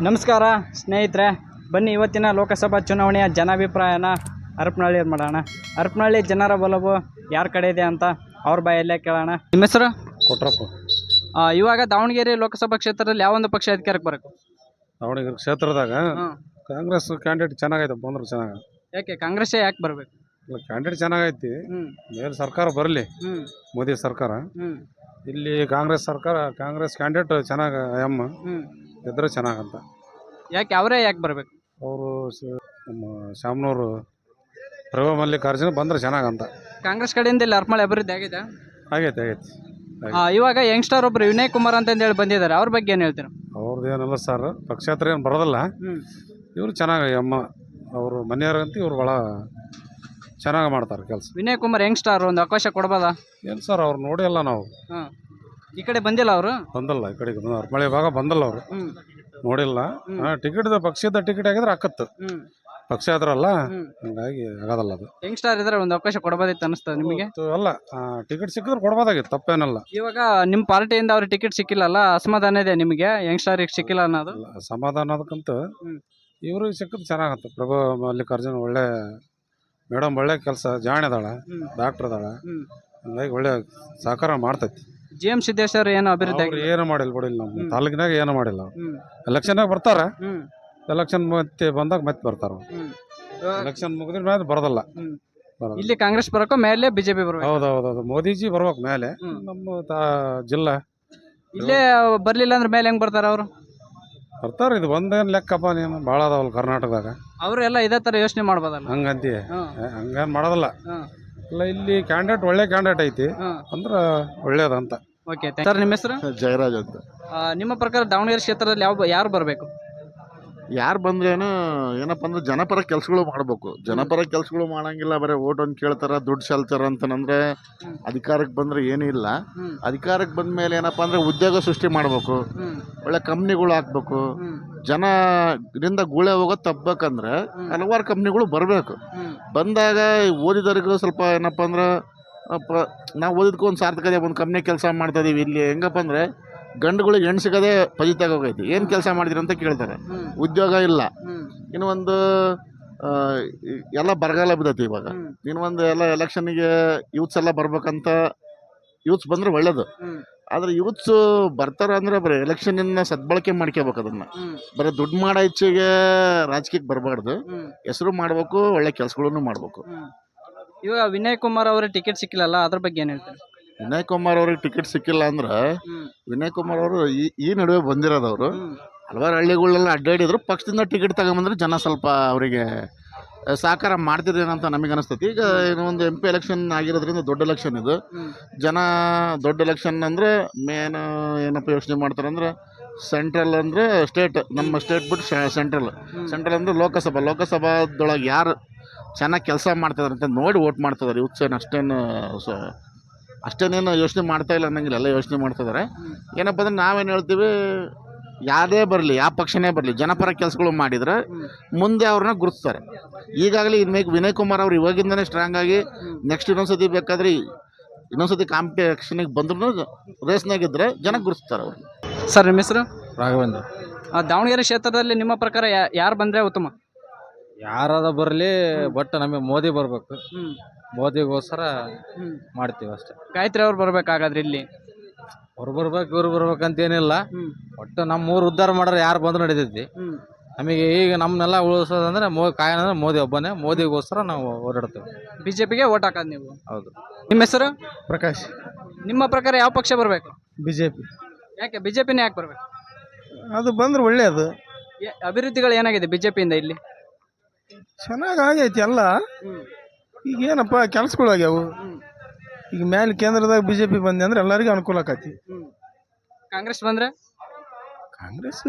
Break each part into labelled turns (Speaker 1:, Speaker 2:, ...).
Speaker 1: ನಮಸ್ಕಾರ ಸ್ನೇಹಿತರೆ, ಬನ್ನಿ ಇವತ್ತಿನ ಲೋಕಸಭಾ ಚುನಾವಣೆಯ ಜನಾಭಿಪ್ರಾಯನ ಹರಪನಹಳ್ಳಿ ಮಾಡೋಣ. ಹರಪನಹಳ್ಳಿ ಜನರ ಒಲವು ಯಾರ ಕಡೆ ಇದೆ ಅಂತ ಅವ್ರ ಬಾಯಲ್ಲೇ ಕೇಳೋಣ. ನಿಮ್ಮ ಹೆಸರು?
Speaker 2: ಕೊಟ್ರಪ್ಪ.
Speaker 1: ಇವಾಗ ದಾವಣಗೆರೆ ಲೋಕಸಭಾ ಕ್ಷೇತ್ರದಲ್ಲಿ ಯಾವೊಂದು ಪಕ್ಷ ಅಧಿಕಾರಕ್ಕೆ ಬರಬೇಕು?
Speaker 2: ದಾವಣಗೆರೆ ಕ್ಷೇತ್ರದಾಗ ಕಾಂಗ್ರೆಸ್ ಕ್ಯಾಂಡಿಡೇಟ್ ಚೆನ್ನಾಗೈತೆ, ಬಂದ್ರೆ ಚೆನ್ನಾಗ.
Speaker 1: ಯಾಕೆ ಕಾಂಗ್ರೆಸ್ಸೇ ಯಾಕೆ ಬರಬೇಕು?
Speaker 2: ಕ್ಯಾಂಡಿಡೇಟ್ ಚೆನ್ನಾಗೈತಿ, ಮೇಲೆ ಸರ್ಕಾರ ಬರಲಿ, ಮೋದಿ ಸರ್ಕಾರ. ಇಲ್ಲಿ ಕಾಂಗ್ರೆಸ್ ಸರ್ಕಾರ, ಕಾಂಗ್ರೆಸ್ ಕ್ಯಾಂಡಿಡೇಟ್ ಚೆನ್ನಾಗ ಎಮ್ಮ ಇದ್ರೆ ಚೆನ್ನಾಗಂತ.
Speaker 1: ಯಾಕೆ ಅವರೇ ಯಾಕೆ ಬರಬೇಕು?
Speaker 2: ಅವರು ನಮ್ಮ ಶಾಮನೂರು ಪ್ರಭಾ ಮಲ್ಲಿಕಾರ್ಜುನ ಬಂದ್ರೆ ಚೆನ್ನಾಗಂತ.
Speaker 1: ಕಾಂಗ್ರೆಸ್ ಕಡೆಯಿಂದ ಇಲ್ಲಿ ಹರಪನಹಳ್ಳಿ ಅಭಿವೃದ್ಧಿ ಆಗಿದೆ?
Speaker 2: ಆಗೈತೆ.
Speaker 1: ಇವಾಗ ಯಂಗ್ಸ್ಟರ್ ಒಬ್ರು ವಿನಯ್ ಕುಮಾರ್ ಅಂತ ಹೇಳಿ ಬಂದಿದ್ದಾರೆ, ಅವ್ರ ಬಗ್ಗೆ ಏನು ಹೇಳ್ತೀರಾ?
Speaker 2: ಅವ್ರದ್ದು ಏನಲ್ಲ ಸರ್, ಪಕ್ಷೇತರ ಏನು ಬರೋದಿಲ್ಲ. ಇವರು ಚೆನ್ನಾಗ ಅಮ್ಮ, ಅವರು ಮನೆಯವ್ರಂತ ಇವ್ರು ಭಾಳ ಚೆನ್ನಾಗಿ ಮಾಡ್ತಾರೆ ಕೆಲಸ.
Speaker 1: ವಿನಯ್ ಕುಮಾರ್ ಯಂಗ್ಸ್ಟರ್, ಒಂದು ಅವಕಾಶ ಕೊಡ್ಬೋದಾ?
Speaker 2: ಏನು ಸರ್, ಅವ್ರು ನೋಡಿಲ್ಲ ನಾವು.
Speaker 1: ಈ ಕಡೆ ಬಂದಿಲ್ಲ ಅವರು?
Speaker 2: ಬಂದಲ್ಲ, ಈ ಕಡೆಗೆ ಹರಪನಹಳ್ಳಿ ಭಾಗ ಬಂದಲ್ಲ ಅವರು, ನೋಡಿಲ್ಲ. ಟಿಕೆಟ್ ಪಕ್ಷದ ಟಿಕೆಟ್ ಆಗಿದ್ರೆ ಹಾಕತ್ತು, ಪಕ್ಷ ಆದ್ರಲ್ಲ, ಹಂಗಾಗಿ ಆಗೋದಲ್ಲ ಅದು.
Speaker 1: ಯಂಗ್ಸ್ಟರ್ ಇದ್ರೆ ಒಂದು ಅವಕಾಶ ಕೊಡ್ಬೋದಿತ್ತು ಅನಿಸ್ತದೆ ನಿಮಗೆ?
Speaker 2: ಅಲ್ಲ, ಟಿಕೆಟ್ ಸಿಕ್ಕಿದ್ರೆ ಕೊಡ್ಬೋದಾಗಿತ್ತು, ತಪ್ಪೇನಲ್ಲ.
Speaker 1: ಇವಾಗ ನಿಮ್ಮ ಪಾರ್ಟಿಯಿಂದ ಅವ್ರಿಗೆ ಟಿಕೆಟ್ ಸಿಕ್ಕಿಲ್ಲಲ್ಲ, ಅಸಮಾಧಾನ ಇದೆ ನಿಮಗೆ ಯಂಗ್ಸ್ಟರ್ಗೆ ಸಿಕ್ಕಿಲ್ಲ ಅನ್ನೋದು?
Speaker 2: ಸಮಾಧಾನ ಅದಕ್ಕಂತ ಇವ್ರಿಗೆ ಸಿಕ್ಕಿದ್ರೆ ಚೆನ್ನಾಗತ್ತೆ. ಪ್ರಭಾ ಮಲ್ಲಿಕಾರ್ಜುನ್ ಒಳ್ಳೆ ಮೇಡಮ್, ಒಳ್ಳೆ ಕೆಲಸ, ಜಾಣ್ ಅದಾಳ, ಡಾಕ್ಟರ್ ಅದಾಳ, ಹಂಗಾಗಿ ಒಳ್ಳೆ ಸಹಕಾರ ಮಾಡ್ತೈತಿ.
Speaker 1: GM ಸಿದ್ದೇಶ್ವರ್ ಏನು ಅಭಿವೃದ್ಧಿ
Speaker 2: ಏನು ಮಾಡಿಲ್ಲ ಬಿಡಿಲ್ಲ, ನಮ್ಮ ತಾಲೂಕಿನಾಗ ಏನು ಮಾಡಿಲ್ಲ. ಎಲೆಕ್ಷನ್ನಾಗ ಬರ್ತಾರ, ಎಲೆಕ್ಷನ್ ಮತ್ತೆ ಬಂದಾಗ ಮತ್ತೆ ಬರ್ತಾರ. ಎಲೆಕ್ಷನ್ ಮುಗಿದ್ರ ಮೇಲೆ ಬರೋದಲ್ಲ.
Speaker 1: ಇಲ್ಲಿ ಕಾಂಗ್ರೆಸ್ ಬರಕೋ ಮೇಲೆ ಬಿಜೆಪಿ ಬರ್ಬೇಕು?
Speaker 2: ಹೌದೌದು, ಮೋದಿಜಿ ಬರ್ಬೇಕು ಮೇಲೆ. ನಮ್ಮ ಜಿಲ್ಲಾ
Speaker 1: ಇಲ್ಲೇ ಬರ್ಲಿಲ್ಲ ಅಂದ್ರೆ ಮೇಲೆ ಹೆಂಗ್ ಬರ್ತಾರ ಅವರು?
Speaker 2: ಬರ್ತಾರ. ಇದು ಒಂದೇನು ಲೆಕ್ಕಪ್ಪ, ನೀನು ಭಾಳ ಅದಾವಲ್ಲ ಕರ್ನಾಟಕದಾಗ.
Speaker 1: ಅವರು ಎಲ್ಲ ಇದೇ ತರ ಯೋಚನೆ ಮಾಡ್ಬೋದಲ್ಲ?
Speaker 2: ಹಂಗಂತೀಯ? ಹಂಗೇನು ಮಾಡೋದಲ್ಲ. ಇಲ್ಲ, ಇಲ್ಲಿ ಕ್ಯಾಂಡಿಡೇಟ್ ಒಳ್ಳೆ ಕ್ಯಾಂಡಿಡೇಟ್ ಐತಿ ಅಂದ್ರೆ ಒಳ್ಳೇದಂತ.
Speaker 1: ಓಕೆ ಸರ್, ನಿಮ್ಮ ಹೆಸರು?
Speaker 3: ಜಯರಾಜ್ ಅಂತ.
Speaker 1: ನಿಮ್ಮ ಪ್ರಕಾರ ದಾವಣಗೆರೆ ಕ್ಷೇತ್ರದಲ್ಲಿ ಯಾರು ಬರಬೇಕು?
Speaker 3: ಯಾರು ಬಂದ್ರೇನು ಏನಪ್ಪ ಅಂದ್ರೆ ಜನಪರ ಕೆಲಸಗಳು ಮಾಡಬೇಕು. ಜನಪರ ಕೆಲಸಗಳು ಮಾಡಂಗಿಲ್ಲ, ಬರೀ ಓಟ್ ಒಂದು ಕೇಳ್ತಾರ, ದುಡ್ಡು ಚೆಲ್ತಾರ ಅಂತಂದ್ರೆ ಅಧಿಕಾರಕ್ಕೆ ಬಂದ್ರೆ ಏನೂ ಇಲ್ಲ. ಅಧಿಕಾರಕ್ಕೆ ಬಂದ ಮೇಲೆ ಏನಪ್ಪ ಅಂದ್ರೆ ಉದ್ಯೋಗ ಸೃಷ್ಟಿ ಮಾಡಬೇಕು, ಒಳ್ಳೆ ಕಂಪ್ನಿಗಳು ಹಾಕ್ಬೇಕು. ಜನ ಇದರಿಂದ ಗೂಳೆ ಹೋಗೋದು ತಪ್ಪಬೇಕಂದ್ರೆ ಹಲವಾರು ಕಂಪ್ನಿಗಳು ಬರಬೇಕು. ಬಂದಾಗ ಓದಿದವರಿಗೂ ಸ್ವಲ್ಪ ಏನಪ್ಪ ಅಂದ್ರೆ ನಾವು ಓದಿದ್ಕೂ ಒಂದು ಸಾರ್ಥಕತೆ, ಒಂದು ಕಂಪ್ನಿ ಕೆಲಸ ಮಾಡ್ತಾ ಇದೀವಿ. ಇಲ್ಲಿ ಹೆಂಗಪ್ಪ ಅಂದರೆ ಗಂಡುಗಳಿಗೆ ಹೆಣ್ಣು ಸಿಗೋದೇ ಪಜಿತಾಗ ಹೋಗೈತಿ. ಏನು ಕೆಲಸ ಮಾಡಿದಿರಿ ಅಂತ ಕೇಳ್ತಾರೆ, ಉದ್ಯೋಗ ಇಲ್ಲ. ಇನ್ನು ಒಂದು ಎಲ್ಲ ಬರಗಾಲ ಬಿದ್ದೈತಿ ಇವಾಗ. ಇನ್ನು ಒಂದು ಎಲ್ಲ ಎಲೆಕ್ಷನ್ಗೆ ಯೂತ್ಸ್ ಎಲ್ಲ ಬರ್ಬೇಕಂತ, ಯೂತ್ಸ್ ಬಂದರೆ ಒಳ್ಳೇದು. ಆದರೆ ಯೂತ್ಸು ಬರ್ತಾರೆ ಅಂದರೆ ಬರೀ ಎಲೆಕ್ಷನ್ನ ಸದ್ಬಳಕೆ ಮಾಡ್ಕೋಬೇಕು. ಅದನ್ನು ಬರೀ ದುಡ್ಡು ಮಾಡೋ ಇಚ್ಛೆಗೆ ರಾಜಕೀಯಕ್ಕೆ ಬರಬಾರ್ದು, ಹೆಸರು ಮಾಡಬೇಕು, ಒಳ್ಳೆ ಕೆಲಸಗಳನ್ನು ಮಾಡಬೇಕು.
Speaker 1: ಇವಾಗ ವಿನಯ್ ಕುಮಾರ್ ಅವ್ರಿಗೆ ಟಿಕೆಟ್ ಸಿಕ್ಕಿಲ್ಲಲ್ಲ, ಅದ್ರ ಬಗ್ಗೆ ಏನು ಹೇಳ್ತಾರೆ?
Speaker 3: ವಿನಯ್ ಕುಮಾರ್ ಅವ್ರಿಗೆ ಟಿಕೆಟ್ ಸಿಕ್ಕಿಲ್ಲ ಅಂದ್ರೆ, ವಿನಯ್ ಕುಮಾರ್ ಅವರು ಈ ನಡುವೆ ಬಂದಿರೋದವರು ಹಲವಾರು ಹಳ್ಳಿಗಳನ್ನೆಲ್ಲ ಅಡ್ಡಾಡಿದ್ರು. ಪಕ್ಷದಿಂದ ಟಿಕೆಟ್ ತಗೊಂಬಂದ್ರೆ ಜನ ಸ್ವಲ್ಪ ಅವರಿಗೆ ಸಹಕಾರ ಮಾಡ್ತಿದ್ದೇನಂತ ನಮಗೆ ಅನಿಸ್ತೈತಿ. ಈಗ ಒಂದು MP ಎಲೆಕ್ಷನ್ ಆಗಿರೋದ್ರಿಂದ ದೊಡ್ಡ ಎಲೆಕ್ಷನ್ ಇದು. ಜನ ದೊಡ್ಡ ಎಲೆಕ್ಷನ್ ಅಂದರೆ ಮೇನ್ ಏನಪ್ಪ ಯೋಚನೆ ಮಾಡ್ತಾರೆ ಅಂದರೆ, ಸೆಂಟ್ರಲ್ ಅಂದರೆ ಸ್ಟೇಟ್, ನಮ್ಮ ಸ್ಟೇಟ್ ಬಿಟ್ಟು ಸೆಂಟ್ರಲ್ ಅಂದರೆ ಲೋಕಸಭಾದೊಳಗೆ ಯಾರು ಚೆನ್ನಾಗಿ ಕೆಲಸ ಮಾಡ್ತಿದಾರೆ ಅಂತ ನೋಡಿ ವೋಟ್ ಮಾಡ್ತಿದ್ದಾರೆ. ಯೂತ್ಸೇನು ಅಷ್ಟೇನೇನು ಯೋಚನೆ ಮಾಡ್ತಾ ಇಲ್ಲ ಅನ್ನಂಗಿಲ್ಲ, ಎಲ್ಲ ಯೋಚನೆ ಮಾಡ್ತಿದ್ದಾರೆ. ಏನಪ್ಪ ಅಂದ್ರೆ ನಾವೇನು ಹೇಳ್ತೀವಿ, ಯಾವುದೇ ಬರಲಿ, ಯಾವ ಪಕ್ಷನೇ ಬರಲಿ, ಜನಪರ ಕೆಲಸಗಳು ಮಾಡಿದರೆ ಮುಂದೆ ಅವ್ರನ್ನ ಗುರುತಿಸ್ತಾರೆ. ಈಗಾಗಲೇ ವಿನಯ್ ಕುಮಾರ್ ಅವ್ರು ಇವಾಗಿಂದನೇ ಸ್ಟ್ರಾಂಗ್ ಆಗಿ ನೆಕ್ಸ್ಟ್ ಇನ್ನೊಂದ್ಸತಿ ಬೇಕಾದ್ರೆ ಇನ್ನೊಂದ್ಸತಿ ಕಾಂಪಿಟೇಷನಿಗೆ ಬಂದ್ರೂ ರೇಸ್ನಾಗಿದ್ದರೆ ಜನ ಗುರುತಿಸ್ತಾರೆ ಅವ್ರಿಗೆ.
Speaker 1: ಸರ್, ನಿಮ್ಮ ಹೆಸರು?
Speaker 2: ರಾಘವೇಂದ್ರ.
Speaker 1: ದಾವಣಗೆರೆ ಕ್ಷೇತ್ರದಲ್ಲಿ ನಿಮ್ಮ ಪ್ರಕಾರ ಯಾರು ಬಂದರೆ ಉತ್ತಮ?
Speaker 2: ಯಾರಾದ ಬರಲಿ, ಬಟ್ ನಮಗೆ ಮೋದಿ ಬರಬೇಕು. ಮೋದಿಗೋಸ್ಕರ ಮಾಡ್ತೀವಿ ಅಷ್ಟೇ.
Speaker 1: ಗಾಯತ್ರಿ ಅವ್ರು ಬರ್ಬೇಕಾಗಾದ್ರೆ ಇಲ್ಲಿ
Speaker 2: ಅವ್ರು ಬರ್ಬೇಕು, ಇವ್ರು ಬರ್ಬೇಕಂತ ಏನಿಲ್ಲ. ಒಟ್ಟು ನಮ್ಮ ಊರು ಉದ್ಧಾರ ಮಾಡ್ರೆ ಯಾರು ಬಂದ್ರು ನಡೀತೈತಿ. ನಮಗೆ ಈಗ ನಮ್ಮನ್ನೆಲ್ಲ ಉಳಿಸೋದಂದ್ರೆ ಕಾಯನಂದ್ರೆ ಮೋದಿ ಒಬ್ಬನೇ. ಮೋದಿಗೋಸ್ಕರ ನಾವು ಓಡಾಡ್ತೇವೆ.
Speaker 1: ಬಿಜೆಪಿಗೆ ಓಟ್ ಹಾಕೋದು ನೀವು?
Speaker 2: ಹೌದು.
Speaker 1: ನಿಮ್ಮ ಹೆಸರು?
Speaker 2: ಪ್ರಕಾಶ್.
Speaker 1: ನಿಮ್ಮ ಪ್ರಕಾರ ಯಾವ ಪಕ್ಷ ಬರಬೇಕು?
Speaker 2: ಬಿಜೆಪಿ.
Speaker 1: ಯಾಕೆ ಬಿಜೆಪಿನೇ ಯಾಕೆ ಬರಬೇಕು?
Speaker 2: ಅದು ಬಂದ್ರೆ ಒಳ್ಳೇದು.
Speaker 1: ಅಭಿವೃದ್ಧಿಗಳು ಏನಾಗಿದೆ ಬಿಜೆಪಿಯಿಂದ ಇಲ್ಲಿ?
Speaker 2: ಚೆನ್ನಾಗಿ ಆಗೈತಿ ಎಲ್ಲ. ಈಗ ಏನಪ್ಪ ಕೆಲಸಗಳಾಗ್ಯಾವು. ಈಗ ಮೇಲೆ ಕೇಂದ್ರದಾಗ ಬಿಜೆಪಿ ಬಂದೆ ಅಂದ್ರೆ ಎಲ್ಲರಿಗೂ ಅನುಕೂಲ ಆಕತಿ.
Speaker 1: ಕಾಂಗ್ರೆಸ್ ಬಂದ್ರೆ?
Speaker 2: ಕಾಂಗ್ರೆಸ್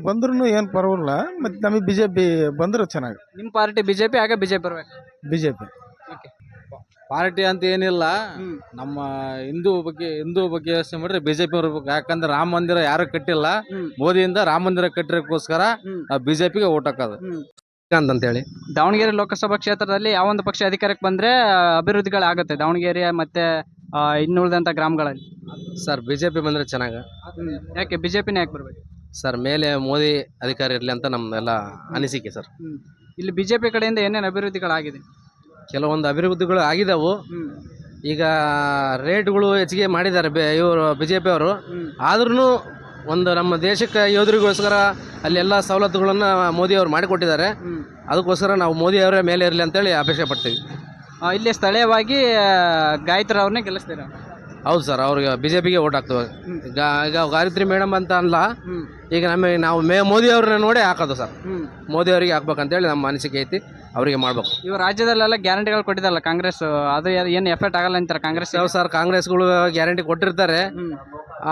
Speaker 2: ಬಂದ್ರೂ ಏನು ಪರವಾಗಿಲ್ಲ, ಮತ್ತು ನಮಗೆ ಬಿಜೆಪಿ ಬಂದ್ರೆ ಚೆನ್ನಾಗಿ.
Speaker 1: ನಿಮ್ಮ ಪಾರ್ಟಿ ಬಿಜೆಪಿ, ಆಗ ಬಿಜೆಪಿ ಬರ್ಬೇಕು?
Speaker 2: ಬಿಜೆಪಿ ಪಾರ್ಟಿ ಅಂತ ಏನಿಲ್ಲ. ನಮ್ಮ ಹಿಂದೂ ಬಗ್ಗೆ ಯೋಚನೆ ಮಾಡಿದ್ರೆ ಬಿಜೆಪಿ ಬರ್ಬೇಕು. ಯಾಕಂದ್ರೆ ರಾಮ ಮಂದಿರ ಯಾರು ಕಟ್ಟಿಲ್ಲ, ಮೋದಿಯಿಂದ ರಾಮ ಮಂದಿರ ಕಟ್ಟಿರೋಕ್ಕೋಸ್ಕರ ನಾವು ಬಿಜೆಪಿಗೆ ಓಟ್ ಹಾಕೋದು ಅಂತ ಹೇಳಿ.
Speaker 1: ದಾವಣಗೆರೆ ಲೋಕಸಭಾ ಕ್ಷೇತ್ರದಲ್ಲಿ ಯಾವೊಂದು ಪಕ್ಷ ಅಧಿಕಾರಕ್ಕೆ ಬಂದ್ರೆ ಅಭಿವೃದ್ಧಿಗಳಾಗುತ್ತೆ ದಾವಣಗೆರೆ ಮತ್ತೆ ಇನ್ನುಳಿದಂಥ ಗ್ರಾಮಗಳಲ್ಲಿ?
Speaker 2: ಸರ್, ಬಿಜೆಪಿ ಬಂದ್ರೆ ಚೆನ್ನಾಗ.
Speaker 1: ಯಾಕೆ ಬಿಜೆಪಿನೇ ಯಾಕೆ ಬರ್ಬೇಕು?
Speaker 2: ಸರ್ ಮೇಲೆ ಮೋದಿ ಅಧಿಕಾರ ಇರಲಿ ಅಂತ ನಮ್ದೆಲ್ಲ ಅನಿಸಿಕೆ ಸರ್.
Speaker 1: ಇಲ್ಲಿ ಬಿಜೆಪಿ ಕಡೆಯಿಂದ ಏನೇನು ಅಭಿವೃದ್ಧಿಗಳಾಗಿದೆ?
Speaker 2: ಕೆಲವೊಂದು ಅಭಿವೃದ್ಧಿಗಳು ಆಗಿದಾವು. ಈಗ ರೇಟ್ಗಳು ಹೆಚ್ಚಿಗೆ ಮಾಡಿದ್ದಾರೆ ಇವರು BJP ಅವರು. ಆದ್ರೂ ಒಂದು ನಮ್ಮ ದೇಶಕ್ಕೆ ಯೋಧರಿಗೋಸ್ಕರ ಅಲ್ಲೆಲ್ಲ ಸವಲತ್ತುಗಳನ್ನು ಮೋದಿ ಅವರು ಮಾಡಿಕೊಟ್ಟಿದ್ದಾರೆ. ಅದಕ್ಕೋಸ್ಕರ ನಾವು ಮೋದಿ ಅವರೇ ಮೇಲೆ ಇರಲಿ ಅಂತೇಳಿ ಅಪೇಕ್ಷೆ ಪಡ್ತೀವಿ.
Speaker 1: ಇಲ್ಲಿ ಸ್ಥಳೀಯವಾಗಿ ಗಾಯತ್ರವ್ರನ್ನೇ ಗೆಲ್ಲಿಸ್ತೀರಾ?
Speaker 2: ಹೌದು ಸರ್, ಅವ್ರಿಗೆ BJPಗೆ ಓಟ್ ಹಾಕ್ತೇವೆ. ಈಗ ಗಾಯತ್ರಿ ಮೇಡಮ್ ಅಂತ ಅಲ್ಲ, ಈಗ ನಾವು ಮೋದಿ ಅವ್ರನ್ನ ನೋಡಿ ಹಾಕೋದು ಸರ್. ಮೋದಿ ಅವರಿಗೆ ಹಾಕ್ಬೇಕಂತೇಳಿ ನಮ್ಮ ಅನಿಸಿಕೆ ಐತಿ, ಅವರಿಗೆ ಮಾಡ್ಬೇಕು.
Speaker 1: ಇವ ರಾಜ್ಯದಲ್ಲೆಲ್ಲ ಗ್ಯಾರಂಟಿಗಳು ಕೊಟ್ಟಿದ್ದಲ್ಲ ಕಾಂಗ್ರೆಸ್, ಅದು ಏನು ಎಫೆಕ್ಟ್ ಆಗಲ್ಲ ಅಂತಾರೆ ಕಾಂಗ್ರೆಸ್?
Speaker 2: ಯಾವ ಸರ್, ಕಾಂಗ್ರೆಸ್ಗಳು ಗ್ಯಾರಂಟಿ ಕೊಟ್ಟಿರ್ತಾರೆ.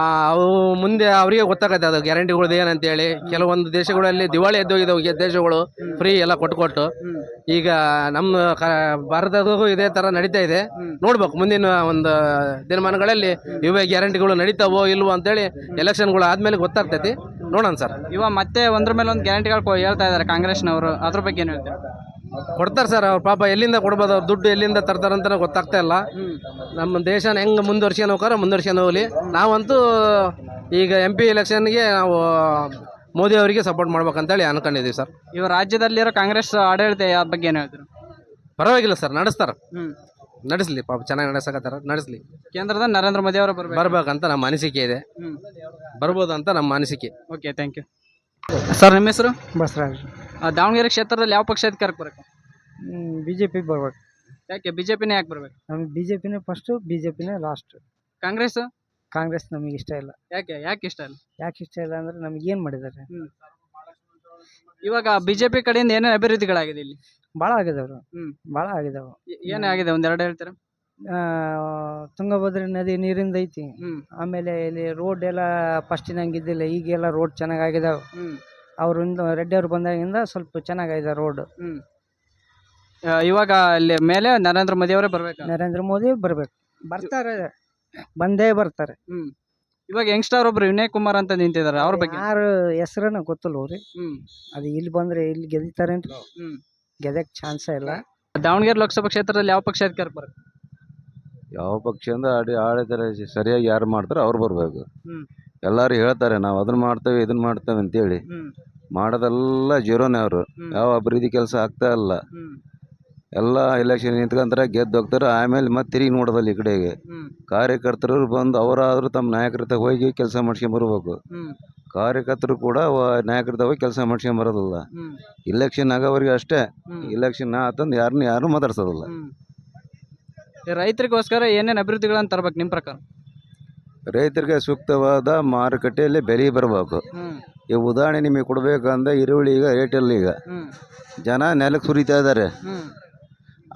Speaker 2: ಅವು ಮುಂದೆ ಅವರಿಗೆ ಗೊತ್ತಾಗತ್ತೆ ಅದು ಗ್ಯಾರಂಟಿಗಳದ್ದು ಏನಂತೇಳಿ. ಕೆಲವೊಂದು ದೇಶಗಳಲ್ಲಿ ದಿವಾಳಿ ಎದ್ದೋಗಿದ್ದಾವೆ ದೇಶಗಳು, ಫ್ರೀ ಎಲ್ಲ ಕೊಟ್ಟು. ಈಗ ನಮ್ಮ ಭಾರತದಾಗೂ ಇದೇ ಥರ ನಡೀತಾ ಇದೆ. ನೋಡ್ಬೇಕು ಮುಂದಿನ ಒಂದು ದಿನಮಾನಗಳಲ್ಲಿ ಇವೇ ಗ್ಯಾರಂಟಿಗಳು ನಡೀತಾವೋ ಇಲ್ವೋ ಅಂತೇಳಿ ಎಲೆಕ್ಷನ್ಗಳು ಆದ್ಮೇಲೆ ಗೊತ್ತಾಗ್ತೈತಿ. ನೋಡೋಣ ಸರ್.
Speaker 1: ಮತ್ತೆ ಒಂದ್ರ ಮೇಲೆ ಒಂದು ಗ್ಯಾರಂಟಿಗಳು ಹೇಳ್ತಾ ಇದ್ದಾರೆ ಕಾಂಗ್ರೆಸ್ನವರು, ಅದ್ರ ಬಗ್ಗೆ ಏನು ಹೇಳ್ತಾರೆ?
Speaker 2: ಕೊಡ್ತಾರೆ ಸರ್ ಅವ್ರು. ಪಾಪ ಎಲ್ಲಿಂದ ಕೊಡ್ಬೋದು, ಅವ್ರು ದುಡ್ಡು ಎಲ್ಲಿಂದ ತರ್ತಾರಂತ ಗೊತ್ತಾಗ್ತಾ ಇಲ್ಲ. ನಮ್ಮ ದೇಶನ ಹೆಂಗೆ ಮುಂದುವರ್ಸ್ಕೊಂಡು ಹೋಗ್ಲಿ. ನಾವಂತೂ ಈಗ MP ಎಲೆಕ್ಷನ್ಗೆ ನಾವು ಮೋದಿ ಅವರಿಗೆ ಸಪೋರ್ಟ್ ಮಾಡ್ಬೇಕಂತೇಳಿ ಅನ್ಕೊಂಡಿದ್ದೀವಿ ಸರ್.
Speaker 1: ಇವ ರಾಜ್ಯದಲ್ಲಿರೋ ಕಾಂಗ್ರೆಸ್ ಆಡಳಿತ ಯಾವ ಬಗ್ಗೆ ಏನು ಹೇಳ್ತಾರೆ?
Speaker 2: ಪರವಾಗಿಲ್ಲ ಸರ್, ನಡೆಸ್ತಾರೆ. ನಡೆಸಲಿ, ಪಾಪ ಚೆನ್ನಾಗಿ ನಡೆಸಕತ್ತಾರ, ನಡೆಸಲಿ.
Speaker 1: ಕೇಂದ್ರದ ನರೇಂದ್ರ ಮೋದಿ ಅವರು
Speaker 2: ಬರ್ಬೇಕಂತ ನಮ್ಮ ಅನಿಸಿಕೆ ಇದೆ. ಬರ್ಬೋದು ಅಂತ ನಮ್ಮ ಅನಿಸಿಕೆ.
Speaker 1: Okay, thank you sir. ನಿಮ್ಮ ಹೆಸರು?
Speaker 4: ಬಸವರಾಜ್.
Speaker 1: ದಾವಣಗೆರೆ ಕ್ಷೇತ್ರದಲ್ಲಿ ಯಾವ ಪಕ್ಷ ಅಧಿಕಾರಕ್ಕೆ ಬರಬೇಕು?
Speaker 4: BJP ಬರ್ಬೇಕು.
Speaker 1: ಯಾಕೆ BJPನೇ ಯಾಕೆ ಬರ್ಬೇಕು?
Speaker 4: ನಮ್ಗೆ BJPನೇ ಫಸ್ಟು, BJPನೇ ಲಾಸ್ಟ್.
Speaker 1: ಕಾಂಗ್ರೆಸ್
Speaker 4: ನಮಗೆ ಇಷ್ಟ ಇಲ್ಲ.
Speaker 1: ಯಾಕೆ ಇಷ್ಟ ಇಲ್ಲ?
Speaker 4: ಯಾಕೆ ಇಷ್ಟ ಇಲ್ಲ ಅಂದ್ರೆ ನಮ್ಗೆ ಏನು ಮಾಡಿದ್ದಾರೆ?
Speaker 1: ಇವಾಗ BJP ಕಡೆಯಿಂದ ಏನೇನು ಅಭಿವೃದ್ಧಿಗಳಾಗಿದೆ ಇಲ್ಲಿ?
Speaker 4: ಭಾಳ ಆಗಿದವ್ರು, ಭಾಳ ಆಗಿದಾವೆ.
Speaker 1: ಏನಾಗಿದೆ ಒಂದೆರಡು ಹೇಳ್ತೀರಾ?
Speaker 4: ತುಂಗಭದ್ರಾ ನದಿ ನೀರಿಂದ ಐತಿ. ಆಮೇಲೆ ಇಲ್ಲಿ ರೋಡ್ ಎಲ್ಲ ಫಸ್ಟಿನಂಗೆ ಇದ್ದಿಲ್ಲ, ಈಗೆಲ್ಲ ರೋಡ್ ಚೆನ್ನಾಗಿದಾವೆ. ಅವರಿಂದ ರೆಡ್ಡಿ ಅವ್ರು ಬಂದಾಗಿಂದ ಸ್ವಲ್ಪ ಚೆನ್ನಾಗಿದೆ ರೋಡ್.
Speaker 1: ಇವಾಗ ಅಲ್ಲಿ ಮೇಲೆ ನರೇಂದ್ರ ಮೋದಿ ಅವರೇ ಬರ್ಬೇಕು.
Speaker 4: ನರೇಂದ್ರ ಮೋದಿ ಬರ್ಬೇಕು, ಬರ್ತಾರೆ, ಬಂದೇ ಬರ್ತಾರೆ.
Speaker 1: ಇವಾಗ ಯಂಗ್ಸ್ಟರ್ ಒಬ್ರು ವಿನಯ್ ಕುಮಾರ್ ಅಂತ ನಿಂತಿದ್ದಾರೆ, ಅವ್ರ ಬಗ್ಗೆ
Speaker 4: ಯಾರು ಹೆಸರನ್ನ ಗೊತ್ತಿಲ್ಲ ಅವ್ರಿ. ಅದು ಇಲ್ಲಿ ಬಂದ್ರೆ ಇಲ್ಲಿ ಗೆದ್ದಿತಾರೆ ಅಂತ ಗೆದಕ್ ಚಾನ್ಸ ಇಲ್ಲ.
Speaker 1: ದಾವಣಗೆರೆ ಲೋಕಸಭಾ ಕ್ಷೇತ್ರದಲ್ಲಿ ಯಾವ ಪಕ್ಷ ಅಧಿಕಾರಕ್ಕೆ ಬರುತ್ತೆ?
Speaker 5: ಯಾವ ಪಕ್ಷ ಅಂದ್ರೆ ಆಡಳಿತ ಸರಿಯಾಗಿ ಯಾರು ಮಾಡ್ತಾರೋ ಅವ್ರು ಬರ್ಬೇಕು. ಎಲ್ಲಾರು ಹೇಳ್ತಾರೆ ನಾವು ಅದನ್ನ ಮಾಡ್ತೇವೆ ಇದನ್ನ ಮಾಡ್ತೇವೆ ಅಂತೇಳಿ, ಮಾಡೋದೆಲ್ಲ ಜೀರೋನೇ. ಅವರು ಯಾವ ಅಭಿವೃದ್ಧಿ ಕೆಲಸ ಆಗ್ತಾ ಇಲ್ಲ. ಎಲ್ಲ ಎಲೆಕ್ಷನ್ ನಿಂತ್ಕೊಂತಾರೆ, ಗೆದ್ದು ಹೋಗ್ತಾರೆ, ಆಮೇಲೆ ಮತ್ತೆ ತಿರುಗಿ ನೋಡೋದಲ್ಲ ಈ ಕಡೆಗೆ. ಕಾರ್ಯಕರ್ತರು ಬಂದು ಅವರಾದ್ರೂ ತಮ್ಮ ನಾಯಕರ ಹೋಗಿ ಕೆಲಸ ಮಾಡ್ಸ್ಕೊಂಡ್ ಬರ್ಬೇಕು. ಕಾರ್ಯಕರ್ತರು ಕೂಡ ನಾಯಕರ ಹೋಗಿ ಕೆಲಸ ಮಾಡ್ಸ್ಕೊಂಡ್ ಬರೋದಿಲ್ಲ. ಇಲೆಕ್ಷನ್ ಆಗೋವರೆಗೆ ಅಷ್ಟೇ. ಇಲೆಕ್ಷನ್ ಆತಂದು ಯಾರು ಮಾತಾಡ್ಸೋದಿಲ್ಲ.
Speaker 1: ರೈತರಿಗೋಸ್ಕರ ಏನೇನು ಅಭಿವೃದ್ಧಿಗಳನ್ನು ತರಬೇಕು ನಿಮ್ಮ ಪ್ರಕಾರ?
Speaker 5: ರೈತರಿಗೆ ಸೂಕ್ತವಾದ ಮಾರುಕಟ್ಟೆಯಲ್ಲಿ ಬೆಲೆ ಬರಬೇಕು. ಈ ಉದಾಹರಣೆ ನಿಮಗೆ ಕೊಡಬೇಕಂದ್ರೆ ಈರುಳ್ಳಿ ಈಗ ರೇಟ್ ಇಲ್ಲ. ಈಗ ಜನ ನೆಲಕ್ಕೆ ಸುರಿತಾ ಇದ್ದಾರೆ.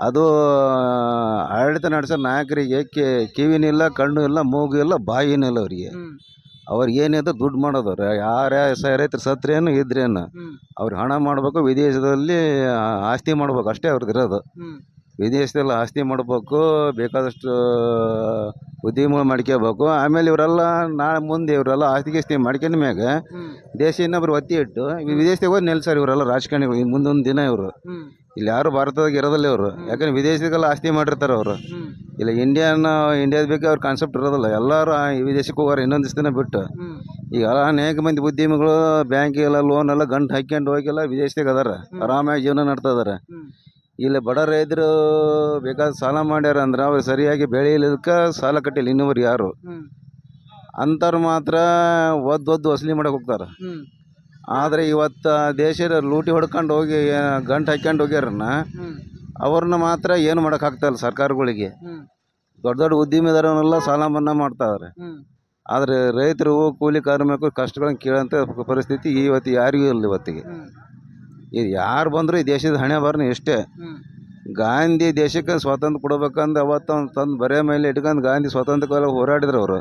Speaker 5: ಅದು ಆಡಳಿತ ನಡೆಸೋ ನಾಯಕರಿಗೆ ಕಿವಿನಿಲ್ಲ, ಕಣ್ಣು ಇಲ್ಲ, ಮೂಗು ಇಲ್ಲ, ಬಾಯಿನೂ ಇಲ್ಲ. ಅವ್ರಿಗೆ ಏನಿದೆ ದುಡ್ಡು ಮಾಡೋದವ್ರು. ಯಾರೇ ರೈತರು ಸತ್ರೇನು ಇದ್ರೇನು ಅವ್ರಿಗೆ ಹಣ ಮಾಡಬೇಕು, ವಿದೇಶದಲ್ಲಿ ಆಸ್ತಿ ಮಾಡ್ಬೇಕು, ಅಷ್ಟೇ ಅವ್ರದ್ದು ಇರೋದು. ವಿದೇಶದಲ್ಲಿ ಆಸ್ತಿ ಮಾಡಬೇಕು, ಬೇಕಾದಷ್ಟು ಉದ್ಯಮಗಳು ಮಾಡ್ಕೋಬೇಕು. ಆಮೇಲೆ ಇವರೆಲ್ಲ ನಾಳೆ ಮುಂದೆ ಇವರೆಲ್ಲ ಆಸ್ತಿ ಮಾಡ್ಕೊಂಡ ಮ್ಯಾಗ ದೇಶ ಇನ್ನೊಬ್ರು ಒತ್ತಿ ಇಟ್ಟು ವಿದೇಶದಾಗ ಹೋಗಿ ನೆಲೆಸಾರ ಇವರೆಲ್ಲ ರಾಜಕಾರಣಿಗಳು. ಈ ಮುಂದೊಂದು ದಿನ ಇವರು ಇಲ್ಲಿ ಯಾರು ಭಾರತದಾಗ ಇರೋದಿಲ್ಲ ಇವರು. ಯಾಕಂದ್ರೆ ವಿದೇಶದಾಗೆಲ್ಲ ಆಸ್ತಿ ಮಾಡಿರ್ತಾರೆ ಅವರು. ಇಲ್ಲ ಇಂಡಿಯಾದ ಬಗ್ಗೆ ಅವ್ರ ಕಾನ್ಸೆಪ್ಟ್ ಇರೋದಿಲ್ಲ. ಎಲ್ಲರೂ ವಿದೇಶಕ್ಕೆ ಹೋಗೋರು ಇನ್ನೊಂದು ದಿನ ಬಿಟ್ಟು. ಈಗ ಅನೇಕ ಮಂದಿ ಉದ್ಯಮಿಗಳು ಬ್ಯಾಂಕಿಗೆಲ್ಲ ಲೋನ್ ಎಲ್ಲ ಗಂಟು ಹಾಕ್ಕೊಂಡು ಹೋಗಿಲ್ಲ ವಿದೇಶದಾಗ ಅದಾರ, ಆರಾಮಾಗಿ ಜೀವನ ನಡೆತಾ ಇದಾರೆ. ಇಲ್ಲಿ ಬಡ ರೈತರು ಬೇಕಾದ ಸಾಲ ಮಾಡ್ಯಾರ ಅಂದ್ರೆ ಅವ್ರು ಸರಿಯಾಗಿ ಬೆಳೆಯಲಿಕ್ಕೆ ಸಾಲ ಕಟ್ಟಿಲ್ಲ ಇನ್ನೂವರೆಗೆ ಯಾರು. ಅಂಥವ್ರು ಮಾತ್ರ ಒದ್ದು ವಸೂಲಿ ಮಾಡಕ್ಕೆ ಹೋಗ್ತಾರೆ. ಆದರೆ ಇವತ್ತು ದೇಶದ ಲೂಟಿ ಹೊಡ್ಕೊಂಡು ಹೋಗಿ ಗಂಟು ಹಾಕ್ಕೊಂಡು ಹೋಗ್ಯಾರನ್ನ ಅವ್ರನ್ನ ಮಾತ್ರ ಏನು ಮಾಡೋಕ್ಕಾಗ್ತಾಯಿಲ್ಲ ಸರ್ಕಾರಗಳಿಗೆ. ದೊಡ್ಡ ದೊಡ್ಡ ಉದ್ಯಮಿದಾರನೆಲ್ಲ ಸಾಲ ಮನ್ನಾ ಮಾಡ್ತಾ ಇದಾರೆ. ಆದರೆ ರೈತರು ಕೂಲಿ ಕಾರ್ಮಿಕರು ಕಷ್ಟಗಳನ್ನ ಕೇಳೋಂಥ ಪರಿಸ್ಥಿತಿ ಇವತ್ತು ಯಾರಿಗೂ ಇಲ್ಲ. ಇವತ್ತಿಗೆ ಇದು ಯಾರು ಬಂದರೂ ಈ ದೇಶದ ಹಣೆ ಬರನೇ ಇಷ್ಟೇ. ಗಾಂಧಿ ದೇಶಕ್ಕೆ ಸ್ವಾತಂತ್ರ್ಯ ಕೊಡ್ಬೇಕಂದ್ರೆ ಅವತ್ತು ತಂದು ಬರೇ ಮೇಲೆ ಇಟ್ಕೊಂಡು ಗಾಂಧಿ ಸ್ವಾತಂತ್ರ್ಯಕ್ಕೆಲ್ಲ ಹೋರಾಡಿದ್ರು ಅವರು.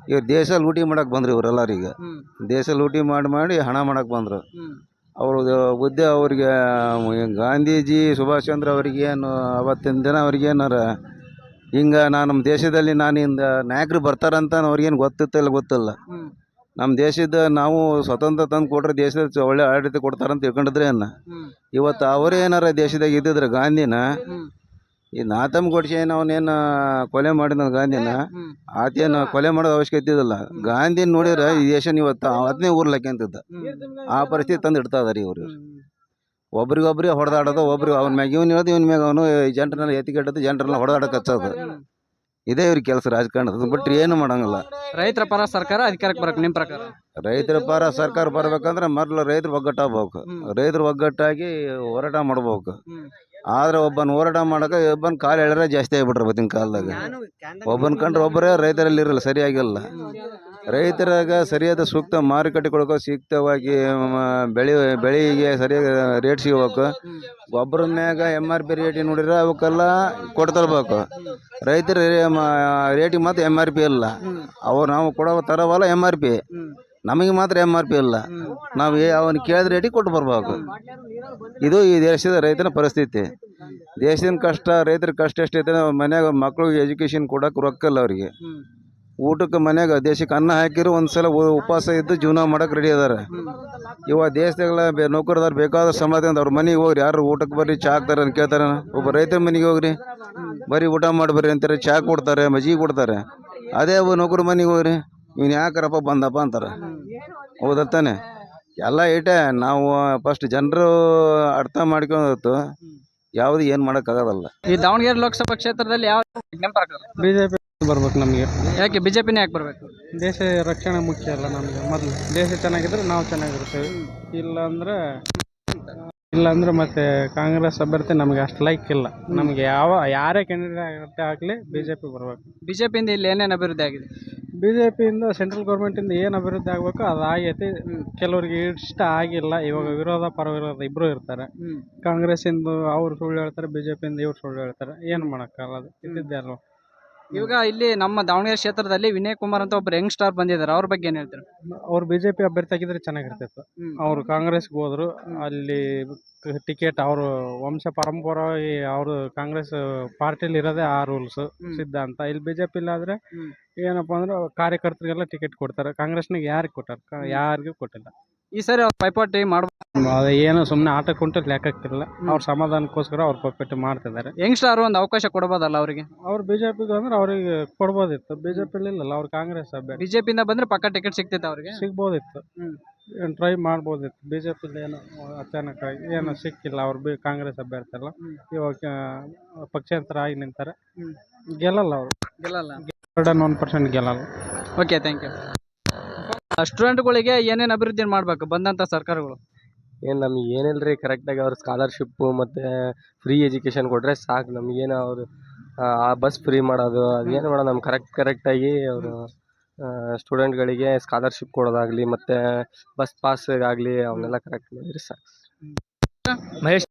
Speaker 5: ಈಗ ದೇಶ ಲೂಟಿ ಮಾಡಕ್ಕೆ ಬಂದ್ರು ಇವರೆಲ್ಲರೀಗ. ದೇಶ ಲೂಟಿ ಮಾಡಿ ಹಣ ಮಾಡಕ್ಕೆ ಬಂದರು. ಅವರು ಹುದ್ದೆ ಅವ್ರಿಗೆ ಗಾಂಧೀಜಿ ಸುಭಾಷ್ ಚಂದ್ರ ಅವ್ರಿಗೇನು ಅವತ್ತಿನ ದಿನ ಅವ್ರಿಗೇನಾರ ಹಿಂಗೆ ನಮ್ಮ ದೇಶದಲ್ಲಿ ನಾನಿಂದ ನಾಯಕರು ಬರ್ತಾರಂತ ಅವ್ರಿಗೇನು ಗೊತ್ತಿಲ್ಲ. ನಮ್ಮ ದೇಶದ ನಾವು ಸ್ವತಂತ್ರ ತಂದು ಕೊಟ್ರೆ ದೇಶದ ಒಳ್ಳೆ ಆಡಳಿತ ಕೊಡ್ತಾರಂತ ತಿಳ್ಕೊಂಡಿದ್ರೆ ಇವತ್ತು ಅವರೇ ಏನಾರ ದೇಶದಾಗ ಇದ್ದಿದ್ರೆ ಗಾಂಧಿನ ಈ ನಾತಮ್ ಗೋಡ್ಸೆ ಏನು ಅವನೇನು ಕೊಲೆ ಮಾಡಿದ ಗಾಂಧಿನ, ಆತೇನು ಕೊಲೆ ಮಾಡೋದು ಅವಶ್ಯಕತೆ ಇದಿಲ್ಲ. ಗಾಂಧಿ ನೋಡಿದ್ರೆ ಈ ದೇಶ ಇವತ್ತು ಅದನ್ನೇ ಊರ್ಲಕ್ಕಂತಿದ್ದ. ಆ ಪರಿಸ್ಥಿತಿ ತಂದು ಇಡ್ತಾ ಇದಾರೆ ಇವರು. ಒಬ್ರಿಗೊಬ್ರಿಗೆ ಹೊಡೆದಾಡೋದು, ಒಬ್ರಿಗೆ ಅವ್ನ ಮ್ಯಾಗ ಇವ್ನು ಹೇಳೋದು, ಇವ್ನ ಮ್ಯಾಗ ಅವನು ಜನರನ್ನ ಎತ್ತಿಗೆಟ್ಟದು, ಜನರನ್ನ ಹೊಡೆದಾಡಕ್ಕೆ ಹಚ್ಚೋದು. ಇದೇ ಇವ್ರ ಕೆಲಸ ರಾಜಕಾರಣದ ಬಿಟ್ರೆ ಏನು ಮಾಡಂಗಿಲ್ಲ.
Speaker 1: ರೈತರ ಪರ ಸರ್ಕಾರ ಅಧಿಕಾರಕ್ಕೆ ಬರಕ್ಕೆ ನಿಮ್ಮ ಪ್ರಕಾರ?
Speaker 5: ರೈತರ ಪರ ಸರ್ಕಾರ ಬರ್ಬೇಕಂದ್ರೆ ಮೊದಲು ರೈತರು ಒಗ್ಗಟ್ಟಾಗಬೇಕು. ರೈತರು ಒಗ್ಗಟ್ಟಾಗಿ ಹೋರಾಟ ಮಾಡ್ಬೇಕು. ಆದ್ರೆ ಒಬ್ಬನ ಹೋರಾಟ ಮಾಡಕ್ಕೆ ಒಬ್ಬನ ಕಾಲು ಎಳೆದ್ರೆ ಜಾಸ್ತಿ ಆಗಿಬಿಟ್ರೆ ಇವತ್ತಿನ ಕಾಲದಾಗ. ಒಬ್ಬನ ಕಂಡ್ರೆ ಒಬ್ಬರೇ ರೈತರಲ್ಲಿ ಇರಲ್ಲ, ಸರಿಯಾಗಿಲ್ಲ. ರೈತರಾಗ ಸರಿಯಾದ ಸೂಕ್ತ ಮಾರುಕಟ್ಟೆ ಕೊಡಬೇಕು, ಸೂಕ್ತವಾಗಿ ಬೆಳೆಗೆ ಸರಿಯಾಗಿ ರೇಟ್ ಸಿಗಬೇಕು. ಗೊಬ್ಬರದ ಮ್ಯಾಗ MRP ರೇಟ್ ನೋಡಿದ್ರೆ ಅವಕ್ಕೆಲ್ಲ ಕೊಡ್ತಿರ್ಬೇಕು. ರೈತರ ರೇಟಿಗೆ ಮಾತ್ರ MRP ಇಲ್ಲ. ನಾವು ಕೊಡೋ ತರವಲ್ಲ MRP, ನಮಗೆ ಮಾತ್ರ MRP ಇಲ್ಲ. ನಾವು ಅವನು ಕೇಳಿದ ರೇಟಿಗೆ ಕೊಟ್ಟು ಬರ್ಬೇಕು. ಇದು ಈ ದೇಶದ ರೈತನ ಪರಿಸ್ಥಿತಿ. ದೇಶದ ಕಷ್ಟ, ರೈತರ ಕಷ್ಟ ಎಷ್ಟೈತೆ. ಮನ್ಯಾಗ ಮಕ್ಳಿಗೆ ಎಜುಕೇಶನ್ ಕೊಡಕ್ಕೆ ರೊಕ್ಕ ಇಲ್ಲ ಅವ್ರಿಗೆ. ಊಟಕ್ಕೆ ಮನ್ಯಾಗ ದೇಶಕ್ಕೆ ಅನ್ನ ಹಾಕಿರೋ ಒಂದ್ಸಲ ಉಪವಾಸ ಇದ್ದು ಜೀವನ ಮಾಡಕ್ಕೆ ರೆಡಿ ಅದಾರ. ಇವಾಗ ದೇಶದಾಗೆಲ್ಲ ನೌಕರದಾರ ಬೇಕಾದ ಸಂಬಳದಿಂದ ಅವ್ರ ಮನೆಗೆ ಹೋಗ್ರಿ, ಯಾರು ಊಟಕ್ಕೆ ಬರ್ರಿ ಚಾ ಹಾಕ್ತಾರೆ ಅಂತ ಕೇಳ್ತಾರೆ. ಒಬ್ಬ ರೈತರ ಮನೆಗೆ ಹೋಗ್ರಿ, ಬರೀ ಊಟ ಮಾಡಿ ಬರ್ರಿ ಅಂತಾರೆ, ಚಾ ಕೊಡ್ತಾರೆ, ಮಜ್ಜಿಗೆ ಕೊಡ್ತಾರೆ. ಅದೇ ಒಬ್ಬ ನೌಕರ ಮನೆಗೆ ಹೋಗ್ರಿ, ಇವ್ನು ಯಾಕರಪ್ಪ ಬಂದಪ್ಪ ಅಂತಾರೆ. ಹೌದತ್ತಾನೆ? ಎಲ್ಲ ಐಟೆ ನಾವು ಫಸ್ಟ್ ಜನರು ಅರ್ಥ ಮಾಡ್ಕೊಂಡು ಯಾವುದು ಏನು ಮಾಡೋಕ್ಕಾಗೋದಲ್ಲ.
Speaker 1: ಈ ದಾವಣಗೆರೆ ಲೋಕಸಭಾ ಕ್ಷೇತ್ರದಲ್ಲಿ ಯಾವ ನಿಮ್ಮ ಪ್ರಕಾರ?
Speaker 6: BJP ಬರ್ಬೇಕು ನಮಗೆ.
Speaker 1: ಯಾಕೆ ಬಿಜೆಪಿನೇ ಯಾಕೆ ಬರಬೇಕು?
Speaker 6: ದೇಶ ರಕ್ಷಣೆ ಮುಖ್ಯ ಅಲ್ಲ ನಮಗೆ. ಮೊದಲು ದೇಶ ಚೆನ್ನಾಗಿದ್ರೆ ನಾವು ಚೆನ್ನಾಗಿರ್ತೇವೆ. ಇಲ್ಲಾಂದ್ರೆ ಮತ್ತೆ ಕಾಂಗ್ರೆಸ್ ಅಭ್ಯರ್ಥಿ ನಮಗೆ ಅಷ್ಟು ಲೈಕ್ ಇಲ್ಲ. ನಮಗೆ ಯಾರೇ ಕ್ಯಾಂಡಿಡೇಟ್ ಆಗಲಿ BJP ಬರಬೇಕು.
Speaker 1: ಬಿಜೆಪಿಯಿಂದ ಇಲ್ಲಿ ಏನೇನು ಅಭಿವೃದ್ಧಿ ಆಗಿದೆ?
Speaker 6: BJPಯಿಂದ ಸೆಂಟ್ರಲ್ ಗೌರ್ಮೆಂಟಿಂದ ಏನು ಅಭಿವೃದ್ಧಿ ಆಗಬೇಕು ಅದು ಆಗೈತಿ. ಕೆಲವರಿಗೆ ಇಷ್ಟ ಆಗಿಲ್ಲ. ಇವಾಗ ವಿರೋಧ ಪರವಿರೋಧ ಇಬ್ಬರು ಇರ್ತಾರೆ. ಕಾಂಗ್ರೆಸ್ಸಿಂದ ಅವ್ರು ಸುಳ್ಳು ಹೇಳ್ತಾರೆ, BJPಯಿಂದ ಇವ್ರು ಸುಳ್ಳು ಹೇಳ್ತಾರೆ. ಏನು ಮಾಡೋಕ್ಕಾಗಲ್ಲ, ಅದು ಇದ್ದಿದ್ದೇ ಅಲ್ವ.
Speaker 1: ಇವಾಗ ಇಲ್ಲಿ ನಮ್ಮ ದಾವಣಗೆರೆ ಕ್ಷೇತ್ರದಲ್ಲಿ ವಿನಯ್ ಕುಮಾರ್ ಅಂತ ಒಬ್ರು ಯಂಗ್ ಸ್ಟಾರ್ ಬಂದಿದ್ದಾರೆ. ಅವ್ರ ಬಗ್ಗೆ ಏನು ಹೇಳ್ತಾರೆ?
Speaker 6: ಅವ್ರು BJP ಅಭ್ಯರ್ಥಿ ಆಗಿದ್ರೆ ಚೆನ್ನಾಗಿರ್ತಿತ್ತು. ಅವರು ಕಾಂಗ್ರೆಸ್ಗೆ ಹೋದ್ರು, ಅಲ್ಲಿ ಟಿಕೆಟ್ ಅವರು ವಂಶ ಪರಂಪರವಾಗಿ ಅವರು ಕಾಂಗ್ರೆಸ್ ಪಾರ್ಟಿಲಿ ಇರೋದೇ ಆ ರೂಲ್ಸ್ ಸಿದ್ಧಾಂತ. ಇಲ್ಲಿ BJP ಇಲ್ಲಾದ್ರೆ ಏನಪ್ಪಾ ಅಂದ್ರೆ ಕಾರ್ಯಕರ್ತರಿಗೆಲ್ಲ ಟಿಕೆಟ್ ಕೊಡ್ತಾರೆ. ಕಾಂಗ್ರೆಸ್ನಾಗ ಯಾರಿಗೆ ಕೊಟ್ಟಾರ? ಯಾರಿಗೂ ಕೊಟ್ಟಿಲ್ಲ.
Speaker 1: ಈ ಸರಿ ಅವ್ರು ಪೈಪೋಟಿ ಮಾಡ್ಬೋದು.
Speaker 6: ಅದು ಏನು ಸುಮ್ಮನೆ ಆಟ ಕುಂಟು ಲೆಕ್ಕಕ್ಕಿಲ್ಲ. ಅವ್ರ ಸಮಾಧಾನಕ್ಕೋಸ್ಕರ ಅವ್ರು ಪೈಪೋಟಿ ಮಾಡ್ತಿದ್ದಾರೆ.
Speaker 1: ಯಂಗ್ ಸ್ಟಾರ್ ಒಂದು ಅವಕಾಶ ಕೊಡ್ಬೋದಲ್ಲ ಅವರಿಗೆ?
Speaker 6: ಅವ್ರು BJPಗೆ ಅಂದ್ರೆ ಅವ್ರಿಗೆ ಕೊಡ್ಬೋದಿತ್ತು. BJP ಇಲ್ಲಲ್ಲ, ಅವ್ರು ಕಾಂಗ್ರೆಸ್ ಅಭ್ಯರ್ಥಿ.
Speaker 1: ಬಿಜೆಪಿಯಿಂದ ಬಂದ್ರೆ ಪಕ್ಕ ಟಿಕೆಟ್ ಸಿಗ್ತೈತೆ ಅವ್ರಿಗೆ?
Speaker 6: ಸಿಗ್ಬೋದಿತ್ತು, ಏನು ಟ್ರೈ ಮಾಡ್ಬೋದಿತ್ತು. BJP ಏನು ಅಚಾನಕ್ಕಾಗಿ ಏನು ಸಿಕ್ಕಿಲ್ಲ. ಅವ್ರು ಕಾಂಗ್ರೆಸ್ ಅಭ್ಯರ್ಥಿ ಅಲ್ಲ, ಇವಾಗ ಪಕ್ಷಾಂತರ ಆಗಿ ನಿಂತಾರೆ. ಗೆಲ್ಲಲ್ಲ ಅವರು,
Speaker 1: ಗೆಲ್ಲಲ್ಲ.
Speaker 6: 1% ಗೆಲ್ಲಲ್ಲ.
Speaker 1: Okay, thank you. ಸ್ಟೂಡೆಂಟ್ಗಳಿಗೆ ಏನೇನು ಅಭಿವೃದ್ಧಿ ಮಾಡಬೇಕು ಬಂದಂಥ ಸರ್ಕಾರಗಳು?
Speaker 7: ಏನು ನಮಗೆ ಏನಿಲ್ಲ ಕರೆಕ್ಟಾಗಿ ಅವ್ರ ಸ್ಕಾಲರ್ಶಿಪ್ಪು ಮತ್ತು ಫ್ರೀ ಎಜುಕೇಷನ್ ಕೊಟ್ಟರೆ ಸಾಕು. ನಮಗೇನು ಅವರು ಆ ಬಸ್ ಫ್ರೀ ಮಾಡೋದು ಅದೇನು ಮಾಡೋದು, ನಮ್ಗೆ ಕರೆಕ್ಟಾಗಿ ಅವರು ಸ್ಟೂಡೆಂಟ್ಗಳಿಗೆ ಸ್ಕಾಲರ್ಶಿಪ್ ಕೊಡೋದಾಗಲಿ ಮತ್ತು ಬಸ್ ಪಾಸ್ಗಾಗಲಿ ಅವನ್ನೆಲ್ಲ ಕರೆಕ್ಟ್ ಮಾಡಿದ್ರೆ ಸಾಕು.
Speaker 8: ಮಹೇಶ್,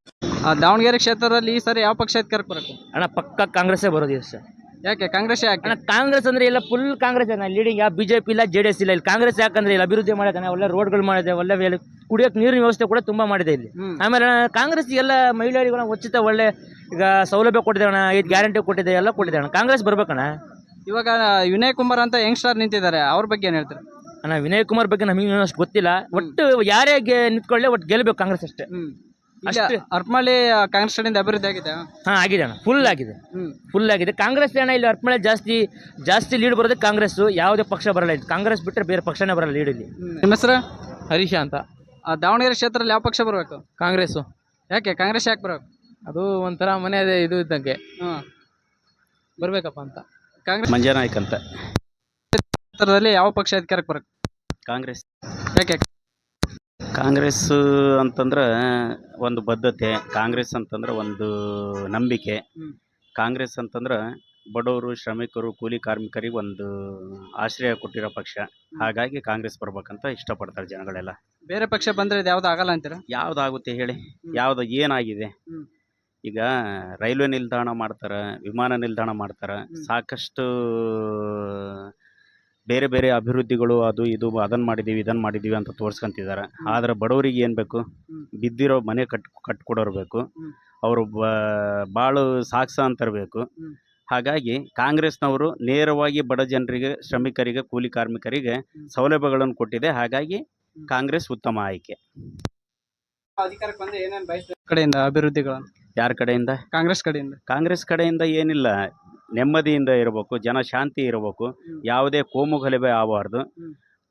Speaker 1: ದಾವಣಗೆರೆ ಕ್ಷೇತ್ರದಲ್ಲಿ ಈ ಸರಿ ಯಾವ ಪಕ್ಷ ಅಧಿಕಾರಕ್ಕೆ ಬರಬೇಕು?
Speaker 8: ಅಣ್ಣ ಪಕ್ಕ ಕಾಂಗ್ರೆಸ್ಸೇ ಬರೋದು ಸರ್.
Speaker 1: ಯಾಕೆ ಕಾಂಗ್ರೆಸ್ ಯಾಕೆ?
Speaker 8: ಅಣ್ಣ ಕಾಂಗ್ರೆಸ್ ಅಂದ್ರೆ ಎಲ್ಲ ಫುಲ್ ಕಾಂಗ್ರೆಸ್ ಅಣ್ಣ ಲೀಡಿಂಗ್. ಯಾವ BJP ಇಲ್ಲ, JDS ಇಲ್ಲ. ಇಲ್ಲಿ ಕಾಂಗ್ರೆಸ್ ಯಾಕಂದ್ರೆ ಇಲ್ಲಿ ಅಭಿವೃದ್ಧಿ ಮಾಡಿದೆ, ಒಳ್ಳೆ ರೋಡ್ಗಳು ಮಾಡಿದೆ, ಒಳ್ಳೆ ಕುಡಿಯೋಕೆ ನೀರಿನ ವ್ಯವಸ್ಥೆ ಕೂಡ ತುಂಬಾ ಮಾಡಿದೆ ಇಲ್ಲಿ. ಆಮೇಲೆ ಕಾಂಗ್ರೆಸ್ ಎಲ್ಲ ಮಹಿಳೆಯರಿಗೂ ಉಚಿತ ಒಳ್ಳೆ ಈಗ ಸೌಲಭ್ಯ ಕೊಟ್ಟಿದೆ ಅಣ್ಣ, 5 ಗ್ಯಾರಂಟಿ ಕೊಟ್ಟಿದೆ, ಎಲ್ಲ ಕೊಟ್ಟಿದೆ ಅಣ್ಣ. ಕಾಂಗ್ರೆಸ್ ಬರ್ಬೇಕಣ್ಣ.
Speaker 1: ಇವಾಗ ವಿನಯ್ ಕುಮಾರ್ ಅಂತ ಯಂಗ್ ಸ್ಟಾರ್ ನಿಂತಿದ್ದಾರೆ, ಅವ್ರ ಬಗ್ಗೆ ಏನು ಹೇಳ್ತಾರೆ?
Speaker 8: ಅಣ್ಣ ವಿನಯ್ ಕುಮಾರ್ ಬಗ್ಗೆ ನಮಗೆ ಅಷ್ಟು ಗೊತ್ತಿಲ್ಲ. ಒಟ್ಟು ಯಾರೇ ನಿಂತ್ಕೊಳ್ಳಿ, ಒಟ್ಟು ಗೆಲ್ಬೇಕು ಕಾಂಗ್ರೆಸ್ ಅಷ್ಟೇ. ಅಷ್ಟೇ.
Speaker 1: ಅರ್ಪಮಳ್ಳಿ ಕಾಂಗ್ರೆಸ್ ಕಡೆಯಿಂದ ಅಭಿವೃದ್ಧಿ ಆಗಿದೆ?
Speaker 8: ಆಗಿದೆ ಅಣ್ಣ, ಫುಲ್ ಆಗಿದೆ. ಕಾಂಗ್ರೆಸ್ ಅಣ್ಣ ಇಲ್ಲಿ ಅರ್ಪಮಳ್ಳಿ ಜಾಸ್ತಿ ಲೀಡ್ ಬರೋದು ಕಾಂಗ್ರೆಸ್. ಯಾವುದೇ ಪಕ್ಷ ಬರಲ್ಲ ಇಲ್ಲಿ. ಕಾಂಗ್ರೆಸ್ ಬಿಟ್ಟರೆ ಬೇರೆ ಪಕ್ಷನೇ ಬರಲ್ಲ ಲೀಡ್ ಇಲ್ಲಿ.
Speaker 1: ನಿಮ್ಮ ಹೆಸರು?
Speaker 7: ಹರೀಶ ಅಂತ.
Speaker 1: ದಾವಣಗೆರೆ ಕ್ಷೇತ್ರದಲ್ಲಿ ಯಾವ ಪಕ್ಷ ಬರಬೇಕು?
Speaker 7: ಕಾಂಗ್ರೆಸ್ಸು.
Speaker 1: ಯಾಕೆ ಕಾಂಗ್ರೆಸ್ ಯಾಕೆ ಬರಬೇಕು?
Speaker 7: ಅದು ಒಂಥರ ಮನೆ ಇದು ಇದ್ದಂಗೆ ಬರ್ಬೇಕಪ್ಪ ಅಂತ.
Speaker 1: ಕಾಂಗ್ರೆಸ್
Speaker 9: ಮಂಜನಾಯ್ಕ್ ಅಂತ.
Speaker 1: ಕ್ಷೇತ್ರದಲ್ಲಿ ಯಾವ ಪಕ್ಷ ಅಧಿಕಾರಕ್ಕೆ ಬರಬೇಕು?
Speaker 9: ಕಾಂಗ್ರೆಸ್.
Speaker 1: ಯಾಕೆ?
Speaker 9: ಕಾಂಗ್ರೆಸ್ ಅಂತಂದ್ರೆ ಒಂದು ಬದ್ಧತೆ, ಕಾಂಗ್ರೆಸ್ ಅಂತಂದ್ರೆ ಒಂದು ನಂಬಿಕೆ, ಕಾಂಗ್ರೆಸ್ ಅಂತಂದ್ರೆ ಬಡವರು, ಶ್ರಮಿಕರು, ಕೂಲಿ ಕಾರ್ಮಿಕರಿಗೆ ಒಂದು ಆಶ್ರಯ ಕೊಟ್ಟಿರೋ ಪಕ್ಷ. ಹಾಗಾಗಿ ಕಾಂಗ್ರೆಸ್ ಬರ್ಬೇಕಂತ ಇಷ್ಟಪಡ್ತಾರೆ ಜನಗಳೆಲ್ಲ.
Speaker 1: ಬೇರೆ ಪಕ್ಷ ಬಂದರೆ ಇದು ಯಾವ್ದು ಆಗಲ್ಲ ಅಂತೀರಾ?
Speaker 9: ಯಾವುದಾಗುತ್ತೆ ಹೇಳಿ? ಯಾವುದು ಏನಾಗಿದೆ? ಈಗ ರೈಲ್ವೆ ನಿಲ್ದಾಣ ಮಾಡ್ತಾರೆ, ವಿಮಾನ ನಿಲ್ದಾಣ ಮಾಡ್ತಾರೆ, ಸಾಕಷ್ಟು ಬೇರೆ ಬೇರೆ ಅಭಿವೃದ್ಧಿಗಳು, ಅದು ಇದು ಅದನ್ನು ಮಾಡಿದ್ದೀವಿ ಇದನ್ನು ಮಾಡಿದ್ದೀವಿ ಅಂತ ತೋರಿಸ್ಕೊಂತಿದ್ದಾರೆ. ಆದರೆ ಬಡವರಿಗೆ ಏನು ಬೇಕು? ಬಿದ್ದಿರೋ ಮನೆ ಕಟ್ಕೊಡೋರು ಬೇಕು, ಅವರು ಬಾಳು ಸಾಕ್ಸ ಅಂತರಬೇಕು. ಹಾಗಾಗಿ ಕಾಂಗ್ರೆಸ್ನವರು ನೇರವಾಗಿ ಬಡ ಜನರಿಗೆ, ಶ್ರಮಿಕರಿಗೆ, ಕೂಲಿ ಕಾರ್ಮಿಕರಿಗೆ ಸೌಲಭ್ಯಗಳನ್ನು ಕೊಟ್ಟಿದೆ. ಹಾಗಾಗಿ ಕಾಂಗ್ರೆಸ್ ಉತ್ತಮ ಆಯ್ಕೆ.
Speaker 1: ಅಧಿಕಾರಕ್ಕೆ ಬಂದರೆ ಏನೇನು ಬಯಸ್ತಾರೆ ಕಡೆಯಿಂದ ಅಭಿವೃದ್ಧಿಗಳನ್ನು?
Speaker 9: ಯಾರ ಕಡೆಯಿಂದ?
Speaker 1: ಕಾಂಗ್ರೆಸ್ ಕಡೆಯಿಂದ.
Speaker 9: ಕಾಂಗ್ರೆಸ್ ಕಡೆಯಿಂದ ಏನಿಲ್ಲ, ನೆಮ್ಮದಿಯಿಂದ ಇರಬೇಕು, ಜನ ಶಾಂತಿ ಇರಬೇಕು, ಯಾವುದೇ ಕೋಮು ಗಲಭೆ ಆಗಬಾರ್ದು,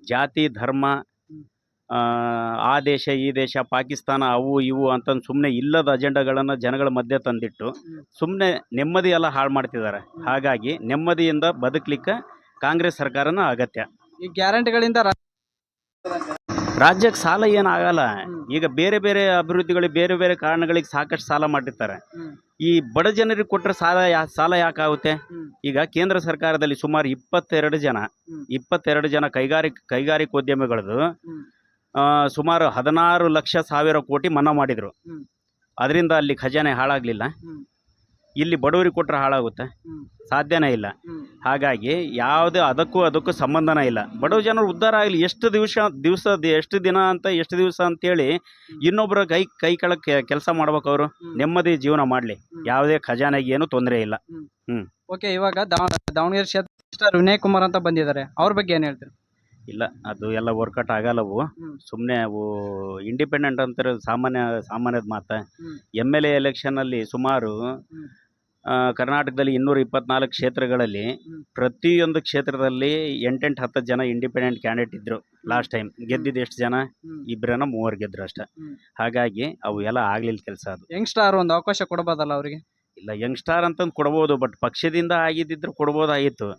Speaker 9: ಜಾತಿ ಧರ್ಮ ಆ ದೇಶ ಈ ದೇಶ ಪಾಕಿಸ್ತಾನ ಅವು ಇವು ಅಂತಂದು ಸುಮ್ಮನೆ ಇಲ್ಲದ ಅಜೆಂಡಾಗಳನ್ನು ಜನಗಳ ಮಧ್ಯೆ ತಂದಿಟ್ಟು ಸುಮ್ಮನೆ ನೆಮ್ಮದಿ ಎಲ್ಲ ಹಾಳು ಮಾಡ್ತಿದ್ದಾರೆ. ಹಾಗಾಗಿ ನೆಮ್ಮದಿಯಿಂದ ಬದುಕಲಿಕ್ಕೆ ಕಾಂಗ್ರೆಸ್ ಸರ್ಕಾರನ ಅಗತ್ಯ.
Speaker 1: ಈ ಗ್ಯಾರಂಟಿಗಳಿಂದ
Speaker 9: ರಾಜ್ಯಕ್ಕೆ ಸಾಲ ಏನಾಗಲ್ಲ. ಈಗ ಬೇರೆ ಬೇರೆ ಅಭಿವೃದ್ಧಿಗಳಿಗೆ ಬೇರೆ ಬೇರೆ ಕಾರಣಗಳಿಗೆ ಸಾಕಷ್ಟು ಸಾಲ ಮಾಡಿರ್ತಾರೆ. ಈ ಬಡ ಜನರಿಗೆ ಕೊಟ್ಟರೆ ಸಾಲ ಯಾಕಾಗುತ್ತೆ? ಈಗ ಕೇಂದ್ರ ಸರ್ಕಾರದಲ್ಲಿ ಸುಮಾರು 22 ಜನ ಕೈಗಾರಿಕೋದ್ಯಮಿಗಳದು ಸುಮಾರು 16,00,000 ಕೋಟಿ ಮನ್ನಾ ಮಾಡಿದರು. ಅದರಿಂದ ಅಲ್ಲಿ ಖಜಾನೆ ಹಾಳಾಗಲಿಲ್ಲ. ಇಲ್ಲಿ ಬಡವರಿಗೆ ಕೊಟ್ಟರೆ ಹಾಳಾಗುತ್ತೆ? ಸಾಧ್ಯನೇ ಇಲ್ಲ. ಹಾಗಾಗಿ ಯಾವುದೇ ಅದಕ್ಕೂ ಸಂಬಂಧನೇ ಇಲ್ಲ. ಬಡವ ಜನರು ಉದ್ಧಾರ ಆಗಲಿ, ಎಷ್ಟು ದಿವಸ ಅಂತೇಳಿ ಇನ್ನೊಬ್ಬರ ಕೈ ಕೆಳಗೆ ಕೆಲಸ ಮಾಡ್ಬೇಕು. ಅವರು ನೆಮ್ಮದಿ ಜೀವನ ಮಾಡಲಿ, ಯಾವುದೇ ಖಜಾನೆಗೆ ಏನು ತೊಂದರೆ ಇಲ್ಲ.
Speaker 1: ಓಕೆ, ಇವಾಗ ದಾವಣಗೆರೆ ಕ್ಷೇತ್ರ ವಿನಯ್ ಕುಮಾರ್ ಅಂತ ಬಂದಿದ್ದಾರೆ, ಅವ್ರ ಬಗ್ಗೆ ಏನು ಹೇಳ್ತೀರಿ?
Speaker 9: ಇಲ್ಲ, ಅದು ಎಲ್ಲ ವರ್ಕೌಟ್ ಆಗಲ್ಲವು. ಸುಮ್ಮನೆ ಅವು ಇಂಡಿಪೆಂಡೆಂಟ್ ಅಂತಾರೆ, ಸಾಮಾನ್ಯದ ಮಾತು. MLA ಎಲೆಕ್ಷನಲ್ಲಿ ಸುಮಾರು ಕರ್ನಾಟಕದಲ್ಲಿ 224 ಕ್ಷೇತ್ರಗಳಲ್ಲಿ ಪ್ರತಿಯೊಂದು ಕ್ಷೇತ್ರದಲ್ಲಿ 8-10 ಜನ ಇಂಡಿಪೆಂಡೆಂಟ್ ಕ್ಯಾಂಡಿಡೇಟ್ ಇದ್ರು. ಲಾಸ್ಟ್ ಟೈಮ್ ಗೆದ್ದಿದ್ದು ಎಷ್ಟು ಜನ? 2-3 ಗೆದ್ರು ಅಷ್ಟೇ. ಹಾಗಾಗಿ ಅವು ಎಲ್ಲ ಆಗ್ಲಿಲ್ಲ ಕೆಲಸ. ಅದು
Speaker 1: ಯಂಗ್ಸ್ಟಾರ್ ಒಂದು ಅವಕಾಶ ಕೊಡಬಹುದಲ್ಲ ಅವರಿಗೆ?
Speaker 9: ಇಲ್ಲ, ಯಂಗ್ಸ್ಟಾರ್ ಅಂತಂದು ಕೊಡ್ಬೋದು, ಬಟ್ ಪಕ್ಷದಿಂದ ಆಗಿದ್ದಿದ್ರು ಕೊಡ್ಬೋದಾಗಿತ್ತು.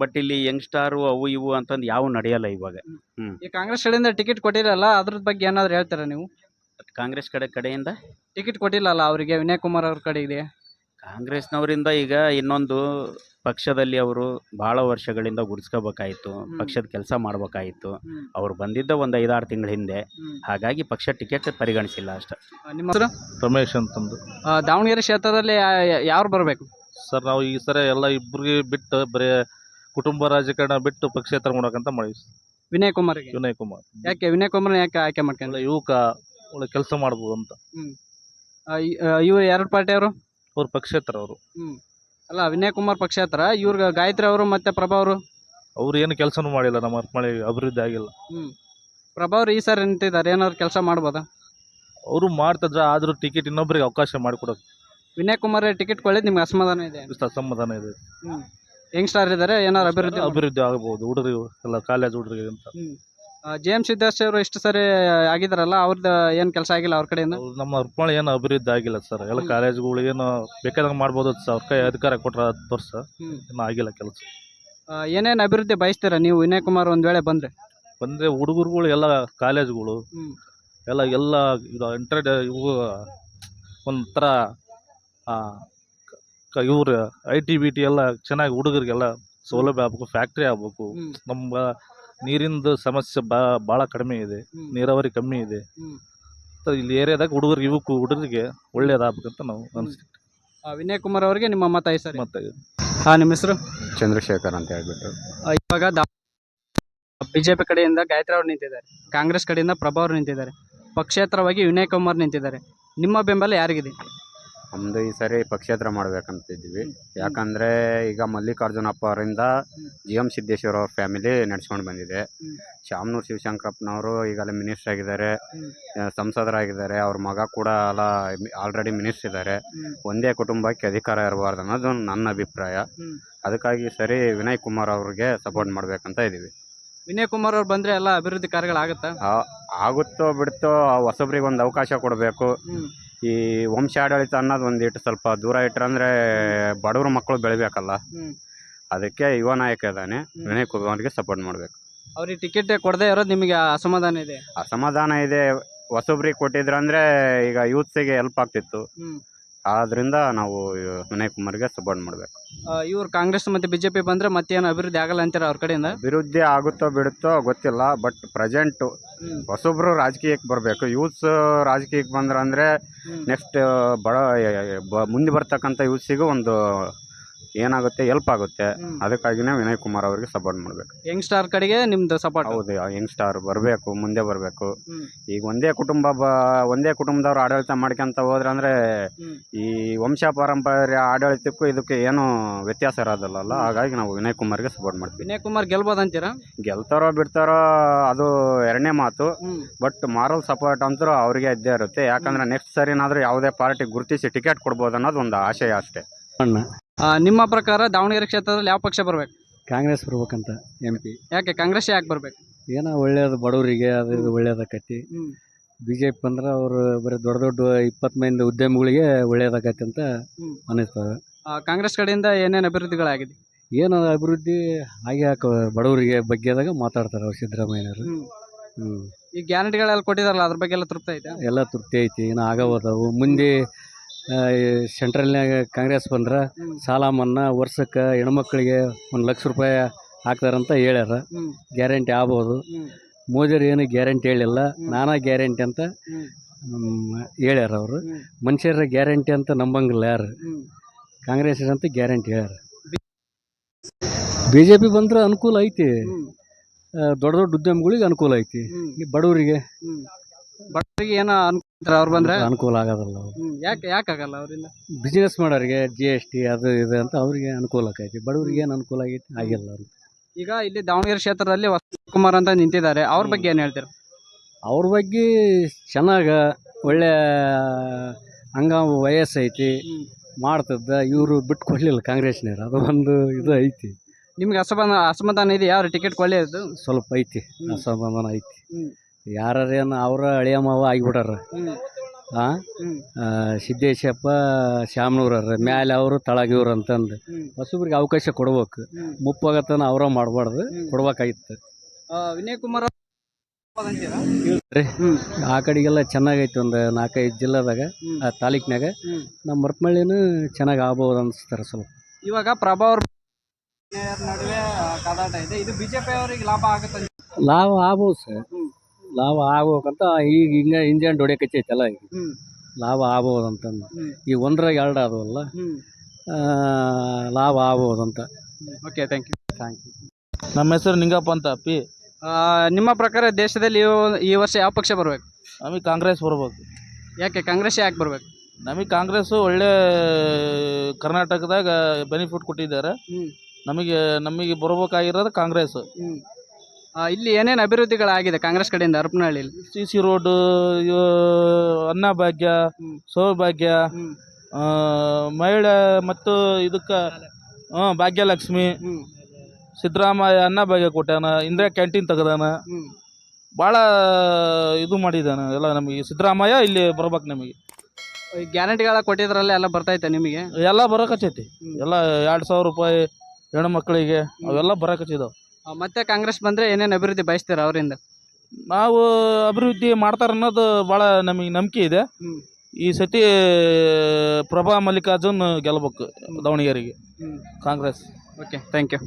Speaker 9: ಬಟ್ ಇಲ್ಲಿ ಯಂಗ್ಸ್ಟಾರು ಅವು ಇವು ಅಂತಂದು ಯಾವ ನಡೆಯಲ್ಲ ಇವಾಗ.
Speaker 1: ಈ ಕಾಂಗ್ರೆಸ್ ಕಡೆಯಿಂದ ಟಿಕೆಟ್ ಕೊಟ್ಟಿರಲ್ಲ, ಅದ್ರ ಬಗ್ಗೆ ಏನಾದ್ರು ಹೇಳ್ತೀರಾ ನೀವು?
Speaker 9: ಕಾಂಗ್ರೆಸ್ ಕಡೆಯಿಂದ
Speaker 1: ಟಿಕೆಟ್ ಕೊಟ್ಟಿಲ್ಲಲ್ಲ ಅವರಿಗೆ, ವಿನಯ್ ಕುಮಾರ್ ಅವ್ರ ಕಡೆಗೆ.
Speaker 9: ಕಾಂಗ್ರೆಸ್ನವರಿಂದ ಈಗ ಇನ್ನೊಂದು ಪಕ್ಷದಲ್ಲಿ ಅವರು ಭಾಳ ವರ್ಷಗಳಿಂದ ಗುಡಿಸ್ಕೋಬೇಕಾಯಿತು, ಪಕ್ಷದ ಕೆಲಸ ಮಾಡಬೇಕಾಯಿತು. ಅವ್ರು ಬಂದಿದ್ದ ಒಂದು 5-6 ತಿಂಗಳ ಹಿಂದೆ. ಹಾಗಾಗಿ ಪಕ್ಷ ಟಿಕೆಟ್ ಪರಿಗಣಿಸಿಲ್ಲ ಅಷ್ಟೇ.
Speaker 1: ನಿಮ್ಮ ಹೆಸರು?
Speaker 2: ರಮೇಶ್ ಅಂತಂದು.
Speaker 1: ದಾವಣಗೆರೆ ಕ್ಷೇತ್ರದಲ್ಲಿ ಯಾರು ಬರಬೇಕು
Speaker 2: ಸರ್? ನಾವು ಈ ಸರಿ ಎಲ್ಲ ಇಬ್ಬರಿಗೆ ಬಿಟ್ಟು ಬರೀ ಕುಟುಂಬ ರಾಜಕಾರಣ ಬಿಟ್ಟು ಪಕ್ಷೇತರ ಮಾಡೋಕಂತ ಮಾಡಿವಿ.
Speaker 1: ವಿನಯ್ ಕುಮಾರ್ಗೆ?
Speaker 2: ವಿನಯ್ ಕುಮಾರ್.
Speaker 1: ಯಾಕೆ ವಿನಯ್ ಕುಮಾರ್ ಯಾಕೆ ಆಯ್ಕೆ ಮಾಡ್ಕೊಂಡ್ರೆ?
Speaker 2: ಯುವಕ, ಒಳ್ಳೆ ಕೆಲಸ ಮಾಡ್ಬೋದು ಅಂತ.
Speaker 1: ಇವ್ರು 2 ಪಾರ್ಟಿ ಅವರು?
Speaker 2: ಅವ್ರು ಪಕ್ಷೇತರ ಅವರು.
Speaker 1: ಅಲ್ಲ, ವಿನಯ್ ಕುಮಾರ್ ಪಕ್ಷೇತರ, ಇವ್ರಿಗೆ ಗಾಯತ್ರಿ ಅವರು ಮತ್ತೆ ಪ್ರಭಾ ಅವರು?
Speaker 2: ಅವ್ರು ಏನು ಕೆಲಸನೂ ಮಾಡಿಲ್ಲ, ನಮ್ಮ ಮಳೆ ಅಭಿವೃದ್ಧಿ ಆಗಿಲ್ಲ.
Speaker 1: ಪ್ರಭಾ ಅವರು ಈ ಸಾರಿ ನಿಂತಿದ್ದಾರೆ, ಏನಾದ್ರು ಕೆಲಸ ಮಾಡ್ಬೋದಾ?
Speaker 2: ಅವರು ಮಾಡ್ತಿದ್ರ, ಆದ್ರೂ ಟಿಕೆಟ್ ಇನ್ನೊಬ್ಬರಿಗೆ ಅವಕಾಶ ಮಾಡಿಕೊಡೋದು.
Speaker 1: ವಿನಯ್ ಕುಮಾರ್ ಟಿಕೆಟ್ ಕೊಳ್ಳಿದ್ ನಿಮ್ಗೆ ಅಸಮಾಧಾನ ಇದೆ?
Speaker 2: ಸಮಾಧಾನ ಇದೆ.
Speaker 1: ಯಂಗ್ಸ್ಟಾರ್ ಇದ್ದಾರೆ, ಏನಾದ್ರು
Speaker 2: ಅಭಿವೃದ್ಧಿ ಆಗಬಹುದು ಹುಡುಗರು ಎಲ್ಲ, ಕಾಲೇಜ್ ಹುಡುಗರಿಗೆ ಅಂತ.
Speaker 1: JM ಸಿದ್ದೇಶ್ ಅವರು ಇಷ್ಟು ಸರಿ ಆಗಿದಾರಲ್ಲ, ಅವ್ರದ್ದು ಏನು ಕೆಲಸ ಆಗಿಲ್ಲ ಅವ್ರ ಕಡೆಯಿಂದ?
Speaker 2: ನಮ್ಮ ಉರ್ಪಳಿ ಏನು ಅಭಿವೃದ್ಧಿ ಆಗಿಲ್ಲ ಸರ್. ಎಲ್ಲ ಕಾಲೇಜ್ಗಳು ಏನು ಬೇಕಾದಂಗೆ ಮಾಡ್ಬೋದು ಸರ್, ಅವ್ರ ಕೈ ಅಧಿಕಾರ ಕೊಟ್ಟರೆ 10 ವರ್ಷ ಇನ್ನೂ ಆಗಿಲ್ಲ ಕೆಲಸ.
Speaker 1: ಏನೇನು ಅಭಿವೃದ್ಧಿ ಬಯಸ್ತೀರಾ ನೀವು ವಿನಯ್ ಕುಮಾರ್ ಒಂದ್ ವೇಳೆ ಬಂದ್ರೆ?
Speaker 2: ಹುಡುಗರುಗಳು ಎಲ್ಲ ಕಾಲೇಜ್ಗಳು ಎಲ್ಲ ಇದು ಇವು ಒಂಥರ ಇವ್ರು IT ಎಲ್ಲ ಚೆನ್ನಾಗಿ ಹುಡುಗರಿಗೆಲ್ಲ ಸೌಲಭ್ಯ ಆಗ್ಬೇಕು, ಫ್ಯಾಕ್ಟ್ರಿ ಆಗ್ಬೇಕು. ನಮ್ಮ ನೀರಿಂದು ಸಮಸ್ಯೆ ಭಾಳ ಕಡಿಮೆ ಇದೆ, ನೀರಾವರಿ ಕಮ್ಮಿ ಇದೆ. ಇಲ್ಲಿ ಏರಿಯಾದಾಗ ಹುಡುಗರಿಗೆ ಒಳ್ಳೇದಾಗಬೇಕಂತ ನಾವು ಅನಿಸ್ತೀವಿ.
Speaker 1: ವಿನಯ್ ಕುಮಾರ್ ಅವರಿಗೆ ನಿಮ್ಮ ಮತ ಸರ್? ನಿಮ್ಮ ಹೆಸರು?
Speaker 5: ಚಂದ್ರಶೇಖರ್ ಅಂತ ಹೇಳ್ಬಿಟ್ಟು.
Speaker 1: ಇವಾಗ ಬಿಜೆಪಿ ಕಡೆಯಿಂದ ಗಾಯತ್ರಿ ಅವರು ನಿಂತಿದ್ದಾರೆ, ಕಾಂಗ್ರೆಸ್ ಕಡೆಯಿಂದ ಪ್ರಭಾ ಅವರು ನಿಂತಿದ್ದಾರೆ, ಪಕ್ಷೇತರವಾಗಿ ವಿನಯ್ ಕುಮಾರ್ ನಿಂತಿದ್ದಾರೆ. ನಿಮ್ಮ ಬೆಂಬಲ ಯಾರಿಗಿದೆ?
Speaker 5: ನಮ್ಮದು ಈ ಸರಿ ಪಕ್ಷೇತರ ಮಾಡ್ಬೇಕಂತಿದ್ವಿ. ಯಾಕಂದರೆ ಈಗ ಮಲ್ಲಿಕಾರ್ಜುನಪ್ಪ ಅವರಿಂದ GM ಸಿದ್ದೇಶ್ವರ ಅವ್ರ ಫ್ಯಾಮಿಲಿ ನಡ್ಸ್ಕೊಂಡು ಬಂದಿದೆ. ಶಾಮನೂರು ಶಿವಶಂಕರಪ್ಪನವರು ಈಗಲೇ ಮಿನಿಸ್ಟರ್ ಆಗಿದ್ದಾರೆ, ಸಂಸದರಾಗಿದ್ದಾರೆ. ಅವ್ರ ಮಗ ಕೂಡ ಆಲ್ರೆಡಿ ಮಿನಿಸ್ಟರ್ ಇದ್ದಾರೆ. ಒಂದೇ ಕುಟುಂಬಕ್ಕೆ ಅಧಿಕಾರ ಇರಬಾರ್ದು ಅನ್ನೋದು ನನ್ನ ಅಭಿಪ್ರಾಯ. ಅದಕ್ಕಾಗಿ ಸರಿ ವಿನಯ್ ಕುಮಾರ್ ಅವ್ರಿಗೆ ಸಪೋರ್ಟ್ ಮಾಡ್ಬೇಕಂತ ಇದ್ದೀವಿ.
Speaker 1: ವಿನಯ್ ಕುಮಾರ್ ಅವ್ರು ಬಂದರೆ ಎಲ್ಲ ಅಭಿವೃದ್ಧಿ ಕಾರ್ಯಗಳಾಗುತ್ತಾ?
Speaker 5: ಆಗುತ್ತೋ ಬಿಡುತ್ತೋ, ಹೊಸಬ್ರಿಗೆ ಒಂದು ಅವಕಾಶ ಕೊಡಬೇಕು. ಈ ವಂಶಾಡಳಿತ ಅನ್ನೋದು ಒಂದಿಟ್ಟು ಸ್ವಲ್ಪ ದೂರ ಇಟ್ಟರೆ ಬಡವ್ರ ಮಕ್ಕಳು ಬೆಳಿಬೇಕಲ್ಲ, ಅದಕ್ಕೆ ಯುವ ನಾಯಕ ಇದ್ದಾನೆ, ವಿನಯ್ ಕುಮಾರ್ಗೆ ಸಪೋರ್ಟ್ ಮಾಡಬೇಕು.
Speaker 1: ಅವ್ರಿಗೆ ಟಿಕೆಟ್ ಕೊಡದೇ ಇರೋದು ನಿಮಗೆ ಅಸಮಾಧಾನ ಇದೆ?
Speaker 5: ಅಸಮಾಧಾನ ಇದೆ. ಹೊಸಬ್ರಿಗೆ ಕೊಟ್ಟಿದ್ರಂದ್ರೆ ಈಗ ಯೂತ್ಸಿಗೆ ಹೆಲ್ಪ್ ಆಗ್ತಿತ್ತು. ಆದ್ರಿಂದ ನಾವು ವಿನಯ್ ಕುಮಾರ್ಗೆ ಸಪೋರ್ಟ್ ಮಾಡಬೇಕು.
Speaker 1: ಇವ್ರು ಕಾಂಗ್ರೆಸ್ ಮತ್ತು BJP ಬಂದರೆ ಮತ್ತೇನು ಅಭಿವೃದ್ಧಿ ಆಗಲ್ಲ ಅಂತೀರ ಅವ್ರ ಕಡೆಯಿಂದ?
Speaker 5: ಅಭಿವೃದ್ಧಿ ಆಗುತ್ತೋ ಬಿಡುತ್ತೋ ಗೊತ್ತಿಲ್ಲ, ಬಟ್ ಪ್ರೆಸೆಂಟು ಹೊಸೊಬ್ರು ರಾಜಕೀಯಕ್ಕೆ ಬರಬೇಕು. ಯೂತ್ಸ್ ರಾಜಕೀಯಕ್ಕೆ ಬಂದ್ರೆ ನೆಕ್ಸ್ಟ್ ಮುಂದೆ ಬರ್ತಕ್ಕಂಥ ಯೂತ್ಸಿಗೂ ಒಂದು
Speaker 9: ಏನಾಗುತ್ತೆ ಹೆಲ್ಪ್ ಆಗುತ್ತೆ. ಅದಕ್ಕಾಗಿನೇ ವಿನಯ್ ಕುಮಾರ್ ಅವರಿಗೆ ಸಪೋರ್ಟ್ ಮಾಡಬೇಕು.
Speaker 1: ಯಂಗ್ಸ್ಟಾರ್ ಕಡೆಗೆ ನಿಮ್ದು ಸಪೋರ್ಟ್.
Speaker 9: ಹೌದು, ಯಂಗ್ಸ್ಟಾರ್ ಬರಬೇಕು, ಮುಂದೆ ಬರಬೇಕು.
Speaker 1: ಹ್ಮ್.
Speaker 9: ಈಗ ಒಂದೇ ಕುಟುಂಬದವ್ರು ಆಡಳಿತ ಮಾಡ್ಕೊಂತ ಹೋದ್ರೆ ಅಂದರೆ ಈ ವಂಶ ಪಾರಂಪರ್ಯ ಆಡಳಿತಕ್ಕೂ ಇದಕ್ಕೆ ಏನು ವ್ಯತ್ಯಾಸ ಇರೋದಿಲ್ಲಲ್ಲ. ಹಾಗಾಗಿ ನಾವು ವಿನಯ್ ಕುಮಾರ್ಗೆ ಸಪೋರ್ಟ್ ಮಾಡ್ತೀವಿ.
Speaker 1: ವಿನಯ್ ಕುಮಾರ್ ಗೆಲ್ಬೋದಂತೀರಾ?
Speaker 9: ಗೆಲ್ತಾರೋ ಬಿಡ್ತಾರೋ ಅದು ಎರಡನೇ ಮಾತು. ಬಟ್ ಮಾರಲ್ ಸಪೋರ್ಟ್ ಅಂತೂ ಅವರಿಗೆ ಇದ್ದೇ ಇರುತ್ತೆ. ಯಾಕಂದರೆ ನೆಕ್ಸ್ಟ್ ಸರಿನಾದರೂ ಯಾವುದೇ ಪಾರ್ಟಿ ಗುರುತಿಸಿ ಟಿಕೆಟ್ ಕೊಡ್ಬೋದು ಅನ್ನೋದು ಒಂದು ಆಶಯ ಅಷ್ಟೇ.
Speaker 1: ನಿಮ್ಮ ಪ್ರಕಾರ ದಾವಣಗೆರೆ ಕ್ಷೇತ್ರದಲ್ಲಿ ಯಾವ ಪಕ್ಷ ಬರ್ಬೇಕು?
Speaker 6: ಕಾಂಗ್ರೆಸ್ ಬರ್ಬೇಕಂತ MP.
Speaker 1: ಯಾಕೆ ಕಾಂಗ್ರೆಸ್ ಯಾಕೆ ಬರ್ಬೇಕು?
Speaker 6: ಏನೋ ಒಳ್ಳೇದು ಬಡವರಿಗೆ ಅದು ಇದು ಒಳ್ಳೇದಾಕೈತಿ. BJP ಬಂದ್ರೆ ಅವರು ಬರೀ ದೊಡ್ಡ ದೊಡ್ಡ 20 ಮಂದಿ ಉದ್ಯಮಿಗಳಿಗೆ ಒಳ್ಳೇದಾಕೈತಿ ಅಂತ ಅನಿಸ್ತದೆ.
Speaker 1: ಕಾಂಗ್ರೆಸ್ ಕಡೆಯಿಂದ ಏನೇನು ಅಭಿವೃದ್ಧಿಗಳಾಗಿದೆ?
Speaker 6: ಏನು ಅಭಿವೃದ್ಧಿ ಹಾಗೆ ಬಡವರಿಗೆ ಬಗ್ಗೆದಾಗ ಮಾತಾಡ್ತಾರೆ ಅವ್ರು ಸಿದ್ದರಾಮಯ್ಯನವರು.
Speaker 1: ಈ ಗ್ಯಾರಂಟಿಗಳೆಲ್ಲ ಕೊಟ್ಟಿದಾರಲ್ಲ, ಅದ್ರ ಬಗ್ಗೆ ಎಲ್ಲ ತೃಪ್ತಿ ಐತೆ?
Speaker 6: ಎಲ್ಲ ತೃಪ್ತಿ ಐತಿ. ಇನ್ನು ಆಗಬೋದವು ಮುಂದೆ. ಸೆಂಟ್ರಲ್ನಾಗ ಕಾಂಗ್ರೆಸ್ ಬಂದ್ರೆ ಸಾಲ ಮನ್ನಾ ವರ್ಷಕ್ಕೆ ಹೆಣ್ಮಕ್ಳಿಗೆ 1 ಲಕ್ಷ ರೂಪಾಯಿ ಹಾಕ್ತಾರಂತ ಹೇಳ್ಯಾರ. ಗ್ಯಾರಂಟಿ ಆಗ್ಬೋದು. ಮೋದಿಯವ್ರು ಏನು ಗ್ಯಾರಂಟಿ ಹೇಳಿಲ್ಲ, ನಾನಾ ಗ್ಯಾರಂಟಿ ಅಂತ ಹೇಳ್ಯಾರ. ಅವರು ಮನುಷ್ಯರ ಗ್ಯಾರಂಟಿ ಅಂತ ನಂಬಂಗಿಲ್ಲ ಯಾರು. ಕಾಂಗ್ರೆಸ್ ಅಂತ ಗ್ಯಾರಂಟಿ ಹೇಳ್ಯಾರ. BJP ಬಂದ್ರೆ ಅನುಕೂಲ ಐತಿ. ದೊಡ್ಡ ದೊಡ್ಡ ಉದ್ಯಮಗಳಿಗೆ ಅನುಕೂಲ ಐತಿ. ಈ ಬಡವರಿಗೆ
Speaker 1: ಏನೋ ಅವ್ರು ಬಂದ್ರೆ
Speaker 6: ಅನುಕೂಲ ಆಗೋದಿಲ್ಲ.
Speaker 1: ಯಾಕೆ ಆಗಲ್ಲ ಅವರಿಂದ?
Speaker 6: ಬಿಸ್ನೆಸ್ ಮಾಡೋರಿಗೆ GST ಅದು ಇದು ಅಂತ ಅವ್ರಿಗೆ ಅನುಕೂಲ ಆಕೈತಿ. ಬಡವರಿಗೆ ಏನು ಅನುಕೂಲ ಆಗೈತಿ? ಆಗಿಲ್ಲ.
Speaker 1: ಈಗ ಇಲ್ಲಿ ದಾವಣಗೆರೆ ಕ್ಷೇತ್ರದಲ್ಲಿ ಕುಮಾರ್ ಅಂತ ನಿಂತಿದ್ದಾರೆ, ಅವ್ರ ಬಗ್ಗೆ ಏನು ಹೇಳ್ತೀರಾ?
Speaker 6: ಅವ್ರ ಬಗ್ಗೆ ಚೆನ್ನಾಗ ಒಳ್ಳೆ ವಯಸ್ಸು ಐತಿ, ಮಾಡ್ತದ. ಇವರು ಬಿಟ್ಟು ಕೊಡಲಿಲ್ಲ ಕಾಂಗ್ರೆಸ್ನವ್ರು, ಅದು ಒಂದು ಇದು ಐತಿ.
Speaker 1: ನಿಮ್ಗೆ ಅಸಮಾಧಾನ ಇದೆ? ಯಾರು ಟಿಕೆಟ್ ಕೊಳ್ಳಿದ್ದು?
Speaker 6: ಸ್ವಲ್ಪ ಐತಿ, ಅಸಮಾಧಾನ ಐತಿ. ಯಾರೇನು ಅವರ ಹಳೆಯ ಮಾವ ಆಗಿಬಿಟ್ಟಾರ. ಸಿದ್ದೇಶಪ್ಪ ಶ್ಯಾಮನೂರವ್ರ ಮ್ಯಾಲೆ ಅವರು ತಳಗ ಇವ್ರು ಅಂತಂದು ಹೊಸಬ್ರಿಗೆ ಅವಕಾಶ ಕೊಡ್ಬೇಕು. ಮುಪ್ಪಾಗತ್ತನ ಅವರ ಮಾಡಬಾರ್ದು, ಕೊಡ್ಬೇಕಾಗಿತ್ತು.
Speaker 1: ವಿನಯ್ ಕುಮಾರ್
Speaker 6: ಆ ಕಡೆಗೆಲ್ಲ ಚೆನ್ನಾಗೈತಿ. ಒಂದು 4-5 ಜಿಲ್ಲೆದಾಗ ತಾಲೂಕಿನಾಗ ನಮ್ಮ ಮರಪನಹಳ್ಳಿನೂ ಚೆನ್ನಾಗಿ ಆಗ್ಬೋದು ಅನಿಸ್ತಾರೆ. ಸ್ವಲ್ಪ
Speaker 1: ಇವಾಗ ಪ್ರಭಾ ಅವ್ರ ನಡುವೆ ಕಾದಾಟ ಇದೆ. ಇದು BJP ಅವರಿಗೆ ಲಾಭ ಆಗುತ್ತೆ?
Speaker 6: ಲಾಭ ಆಗ್ಬೋದು ಸರ್, ಲಾಭ ಆಗ್ಬೇಕಂತ ಈಗ ಹಿಂಗೆ ಇಂಜನ್ ಹೊಡಿಯಕೈತಲ್ಲ. ಈಗ ಲಾಭ ಆಗ್ಬೋದು ಅಂತಂದು ಈಗ 1ರಾಗ 2 ಆದವಲ್ಲ, ಲಾಭ ಆಗ್ಬೋದಂತ.
Speaker 1: Okay, thank you.
Speaker 2: ನಮ್ಮ ಹೆಸರು ನಿಂಗಪ್ಪ ಅಂತ ಪಿ.
Speaker 1: ನಿಮ್ಮ ಪ್ರಕಾರ ದೇಶದಲ್ಲಿ ಈ ವರ್ಷ ಯಾವ ಪಕ್ಷ ಬರ್ಬೇಕು?
Speaker 2: ನಮಗೆ ಕಾಂಗ್ರೆಸ್ ಬರ್ಬೇಕು.
Speaker 1: ಯಾಕೆ ಕಾಂಗ್ರೆಸ್ ಯಾಕೆ ಬರ್ಬೇಕು?
Speaker 2: ನಮಗೆ ಕಾಂಗ್ರೆಸ್ಸು ಒಳ್ಳೆ ಕರ್ನಾಟಕದಾಗ ಬೆನಿಫಿಟ್ ಕೊಟ್ಟಿದ್ದಾರೆ. ನಮಗೆ ಬರ್ಬೇಕಾಗಿರೋದು ಕಾಂಗ್ರೆಸ್.
Speaker 1: ಇಲ್ಲಿ ಏನೇನು ಅಭಿವೃದ್ಧಿಗಳಾಗಿದೆ ಕಾಂಗ್ರೆಸ್ ಕಡೆಯಿಂದ ಹರಪನಹಳ್ಳಿಯಲ್ಲಿ?
Speaker 2: CC ರೋಡು, ಅನ್ನಭಾಗ್ಯ, ಸೌಭಾಗ್ಯ, ಮಹಿಳೆ ಮತ್ತು ಇದಕ್ಕೆ ಭಾಗ್ಯಲಕ್ಷ್ಮಿ, ಸಿದ್ದರಾಮಯ್ಯ ಅನ್ನಭಾಗ್ಯ ಕೊಟ್ಟಾನ, ಇಂದಿರಾ ಕ್ಯಾಂಟೀನ್ ತೆಗ್ದಾನ, ಭಾಳ ಇದು ಮಾಡಿದಾನ ಎಲ್ಲ. ನಮಗೆ ಸಿದ್ದರಾಮಯ್ಯ ಇಲ್ಲಿ ಬರ್ಬೇಕು. ನಮಗೆ
Speaker 1: ಗ್ಯಾರಂಟಿಗಳ ಕೊಟ್ಟಿದ್ರಲ್ಲ, ಎಲ್ಲ ಬರ್ತೈತೆ ನಿಮಗೆ?
Speaker 2: ಎಲ್ಲ ಬರೋಕತ್ತೈತಿ. ಎಲ್ಲ 2,000 ರೂಪಾಯಿ ಹೆಣ್ಮಕ್ಳಿಗೆ ಅವೆಲ್ಲ ಬರೋಕತ್ತಿದಾವೆ.
Speaker 1: ಮತ್ತೆ ಕಾಂಗ್ರೆಸ್ ಬಂದರೆ ಏನೇನು ಅಭಿವೃದ್ಧಿ ಬಯಸ್ತೀರ ಅವರಿಂದ?
Speaker 2: ನಾವು ಅಭಿವೃದ್ಧಿ ಮಾಡ್ತಾರೆ ಅನ್ನೋದು ಭಾಳ ನಮಗೆ ನಂಬಿಕೆ ಇದೆ. ಈ ಸತಿ ಪ್ರಭಾ ಮಲ್ಲಿಕಾರ್ಜುನ್ ಗೆಲ್ಬೇಕು ದಾವಣಗೆರೆಗೆ, ಕಾಂಗ್ರೆಸ್.
Speaker 1: Okay, thank you.